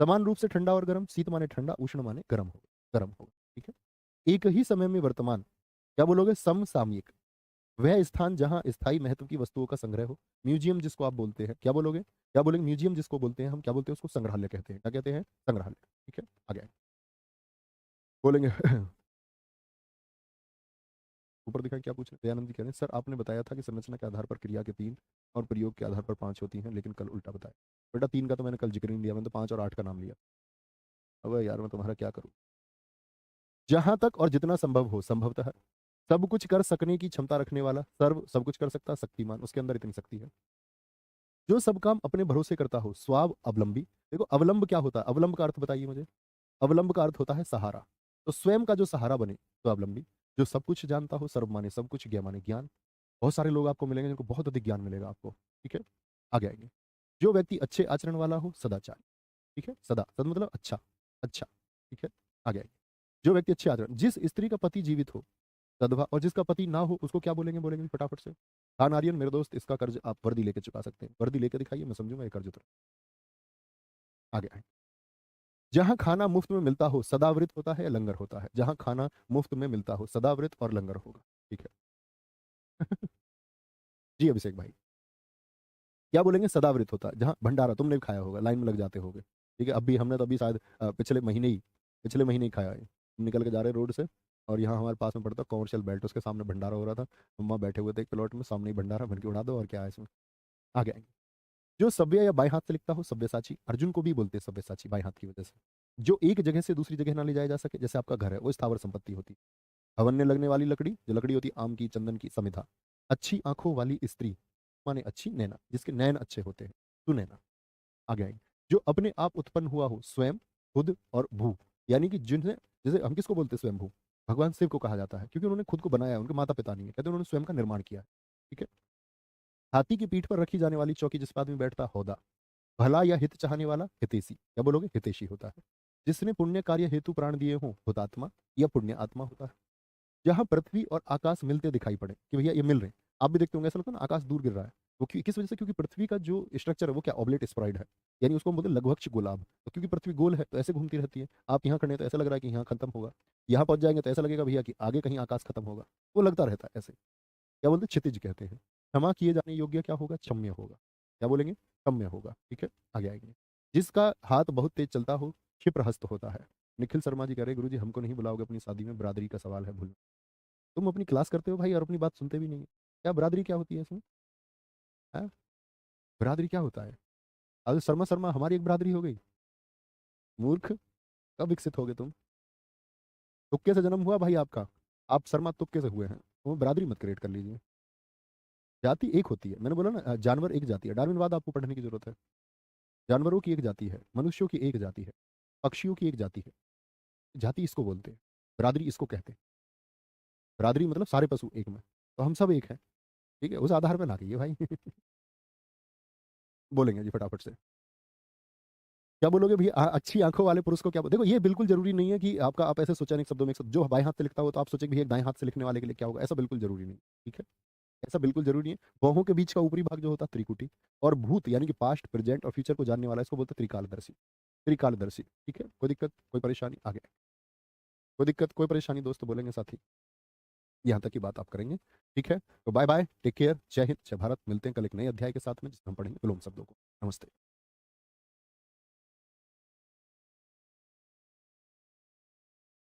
समान रूप से ठंडा और गर्म, शीत माने ठंडा, उष्ण माने गर्म होगा, गर्म होगा। ठीक है। एक ही समय में वर्तमान, क्या बोलोगे? समसामयिक। वह स्थान जहां स्थायी महत्व की वस्तुओं का संग्रह हो। म्यूजियम जिसको आप बोलते हैं, क्या बोलोगे? क्या बोलेंगे? म्यूजियम जिसको बोलते हैं हम, क्या बोलते हैं उसको? संग्रहालय कहते हैं। क्या कहते हैं? संग्रहालय। ठीक है, आगे बोलेंगे। ऊपर दिखाएं क्या पूछ रहे हैं? दयानंद जी कह रहे हैं सर आपने बताया था कि संरचना के आधार पर क्रिया के 3 और प्रयोग के आधार पर 5 होती हैं, लेकिन कल उल्टा बताया। बेटा 3 का तो मैंने कल जिक्र नहीं दिया, मैंने तो 5 और 8 का नाम लिया। अब यार मैं तुम्हारा क्या करूं। जहां तक और जितना संभव हो, संभवतः सब कुछ कर सकने की क्षमता रखने वाला, सर्व सब कुछ कर सकता, शक्तिमान, उसके अंदर इतनी शक्ति है। जो सब काम अपने भरोसे करता हो, स्वाव अवलंबी। देखो अवलंब क्या होता है? अवलंब का अर्थ बताइए मुझे। अवलंब का अर्थ होता है सहारा। तो स्वयं का जो सहारा बने, तो अवलंबी। जो सब कुछ जानता हो, सर्व माने सब कुछ, ज्ञान माने ज्ञान। बहुत सारे लोग आपको मिलेंगे जिनको बहुत अधिक ज्ञान मिलेगा आपको। ठीक है, आगे आएंगे। जो व्यक्ति अच्छे आचरण वाला हो, सदाचार। ठीक है, सदा, सद मतलब अच्छा, अच्छा। ठीक है, आगे आएंगे। जो व्यक्ति अच्छे आचरण, जिस स्त्री का पति जीवित हो, सदभा, और जिसका पति ना हो उसको क्या बोलेंगे? बोलेंगे फटाफट से। हाँ नारियन मेरे दोस्त, इसका कर्ज आप वर्दी लेके चुका सकते हैं। वर्दी लेके दिखाइए, मैं समझूंगा ये कर्ज उतर। आगे आए। जहां खाना मुफ्त में मिलता हो, सदावृत होता है या लंगर होता है? जहां खाना मुफ्त में मिलता हो, सदावृत और लंगर होगा। ठीक है। जी अभिषेक भाई, क्या बोलेंगे? सदावृत होता है। जहां भंडारा, तुमने भी खाया होगा, लाइन में लग जाते होगे। ठीक है, अभी हमने तो अभी शायद पिछले महीने ही खाया है। हम निकल के जा रहे रोड से, और यहाँ हमारे पास में पड़ता कॉमर्शियल बेल्ट, उसके सामने भंडारा हो रहा था। मम्मा बैठे हुए थे एक प्लॉट में, सामने ही भंडारा, भन के उड़ा दो और क्या है इसमें। आगे आएंगे। जो सव्य या बाएं हाथ से लिखता हो, सव्यसाची। अर्जुन को भी बोलते हैं सव्यसाची, बाएं हाथ की वजह से। जो एक जगह से दूसरी जगह ना ले जाया जा सके, जैसे आपका घर है, वो स्थावर संपत्ति होती है। हवन में लगने वाली लकड़ी, जो लकड़ी होती है आम की, चंदन की, समिधा। अच्छी आंखों वाली स्त्री, माने अच्छी नैना, जिसके नैन अच्छे होते हैं, सुनैना। आगे आएंगे। जो अपने आप उत्पन्न हुआ हो, स्वयं, खुद और भू, यानी कि जिन्हें, जैसे हम किसको बोलते हैं? स्वयं भू। भगवान शिव को कहा जाता है, क्योंकि उन्होंने खुद को बनाया है, उनके माता पिता नहीं है, कहते हैं उन्होंने स्वयं का निर्माण किया है। ठीक है। हाथी की पीठ पर रखी जाने वाली चौकी, जिस पर आदमी बैठता, हौदा। भला या हित चाहने वाला, हितैषी, क्या बोलोगे? हितैषी होता है। जिसने पुण्य कार्य हेतु प्राण दिए हों, हुतात्मा या पुण्य आत्मा होता है। जहां पृथ्वी और आकाश मिलते दिखाई पड़े, कि भैया ये मिल रहे हैं, आप भी देखते होंगे, ऐसा लगता है ना आकाश दूर गिर रहा है। वो किस वजह से? क्योंकि पृथ्वी का जो स्ट्रक्चर है वो क्या? ऑब्लेट स्फेरॉइड है, यानी उसको हम बोलते हैं लघुभक्ष गोलाभ। तो क्योंकि पृथ्वी गोल है तो ऐसे घूमती रहती है। आप यहाँ खड़े हैं तो ऐसा लग रहा है कि यहाँ खत्म होगा, यहाँ पहुंच जाएंगे तो ऐसा लगेगा भैया कि आगे कहीं आकाश खत्म होगा। वो लगता रहता है ऐसे। क्या बोलते हैं? क्षितिज कहते हैं। क्षमा किए जाने योग्य क्या होगा? क्षम्य होगा। क्या बोलेंगे? क्षम्य होगा। ठीक है, आगे आएंगे। जिसका हाथ बहुत तेज चलता हो, क्षिप्रहस्त होता है। निखिल शर्मा जी कह रहे हैं गुरु जी हमको नहीं बुलाओगे अपनी शादी में, बरादरी का सवाल है, भूल। तुम अपनी क्लास करते हो भाई और अपनी बात सुनते भी नहीं है। क्या बरादरी क्या होती है इसमें? है, बरादरी क्या होता है? आज शर्मा शर्मा हमारी एक बरादरी हो गई। मूर्ख, कब विकसित होगे तुम? तुक्के से जन्म हुआ भाई आपका। आप शर्मा तुक्के से हुए हैं, तो बरादरी मत क्रिएट कर लीजिए। जाति एक होती है, मैंने बोला ना जानवर एक जाति है, डार्विनवाद आपको पढ़ने की जरूरत है। जानवरों की एक जाति है, मनुष्यों की एक जाति है, पक्षियों की एक जाति है। जाति इसको बोलते हैं, बिरादरी इसको कहते हैं। बिरादरी मतलब सारे पशु एक में, तो हम सब एक हैं। ठीक है, उस आधार पे ना कहिए भाई। बोलेंगे जी फटाफट से। क्या बोलोगे भैया? अच्छी आंखों वाले पुरुष को क्या देखो, ये बिल्कुल जरूरी नहीं है कि आपका आप ऐसे सोचा नहीं शब्दों में एक शब्द जो बाएं हाथ से लिखता हो तो आप सोचे कि भैया दाएं हाथ से लिखने वाले के लिए क्या होगा, ऐसा बिल्कुल जरूरी नहीं। ठीक है, ऐसा बिल्कुल जरूरी नहीं है। बाहों के बीच का ऊपरी भाग जो होता है त्रिकुटी, और भूत यानी कि पास्ट प्रेजेंट और फ्यूचर को जानने वाला, इसको बोलते हैं त्रिकालदर्शी। त्रिकालदर्शी, ठीक है। कोई दिक्कत, कोई परेशानी आगे? कोई दिक्कत, कोई परेशानी दोस्त बोलेंगे साथी? यहाँ तक की बात आप करेंगे। ठीक है, तो बाय बाय, टेक केयर, जय हिंद, जय भारत। मिलते हैं कल एक नए अध्याय के साथ में जिसमें हम पढ़ेंगे विलोम शब्दों को। नमस्ते।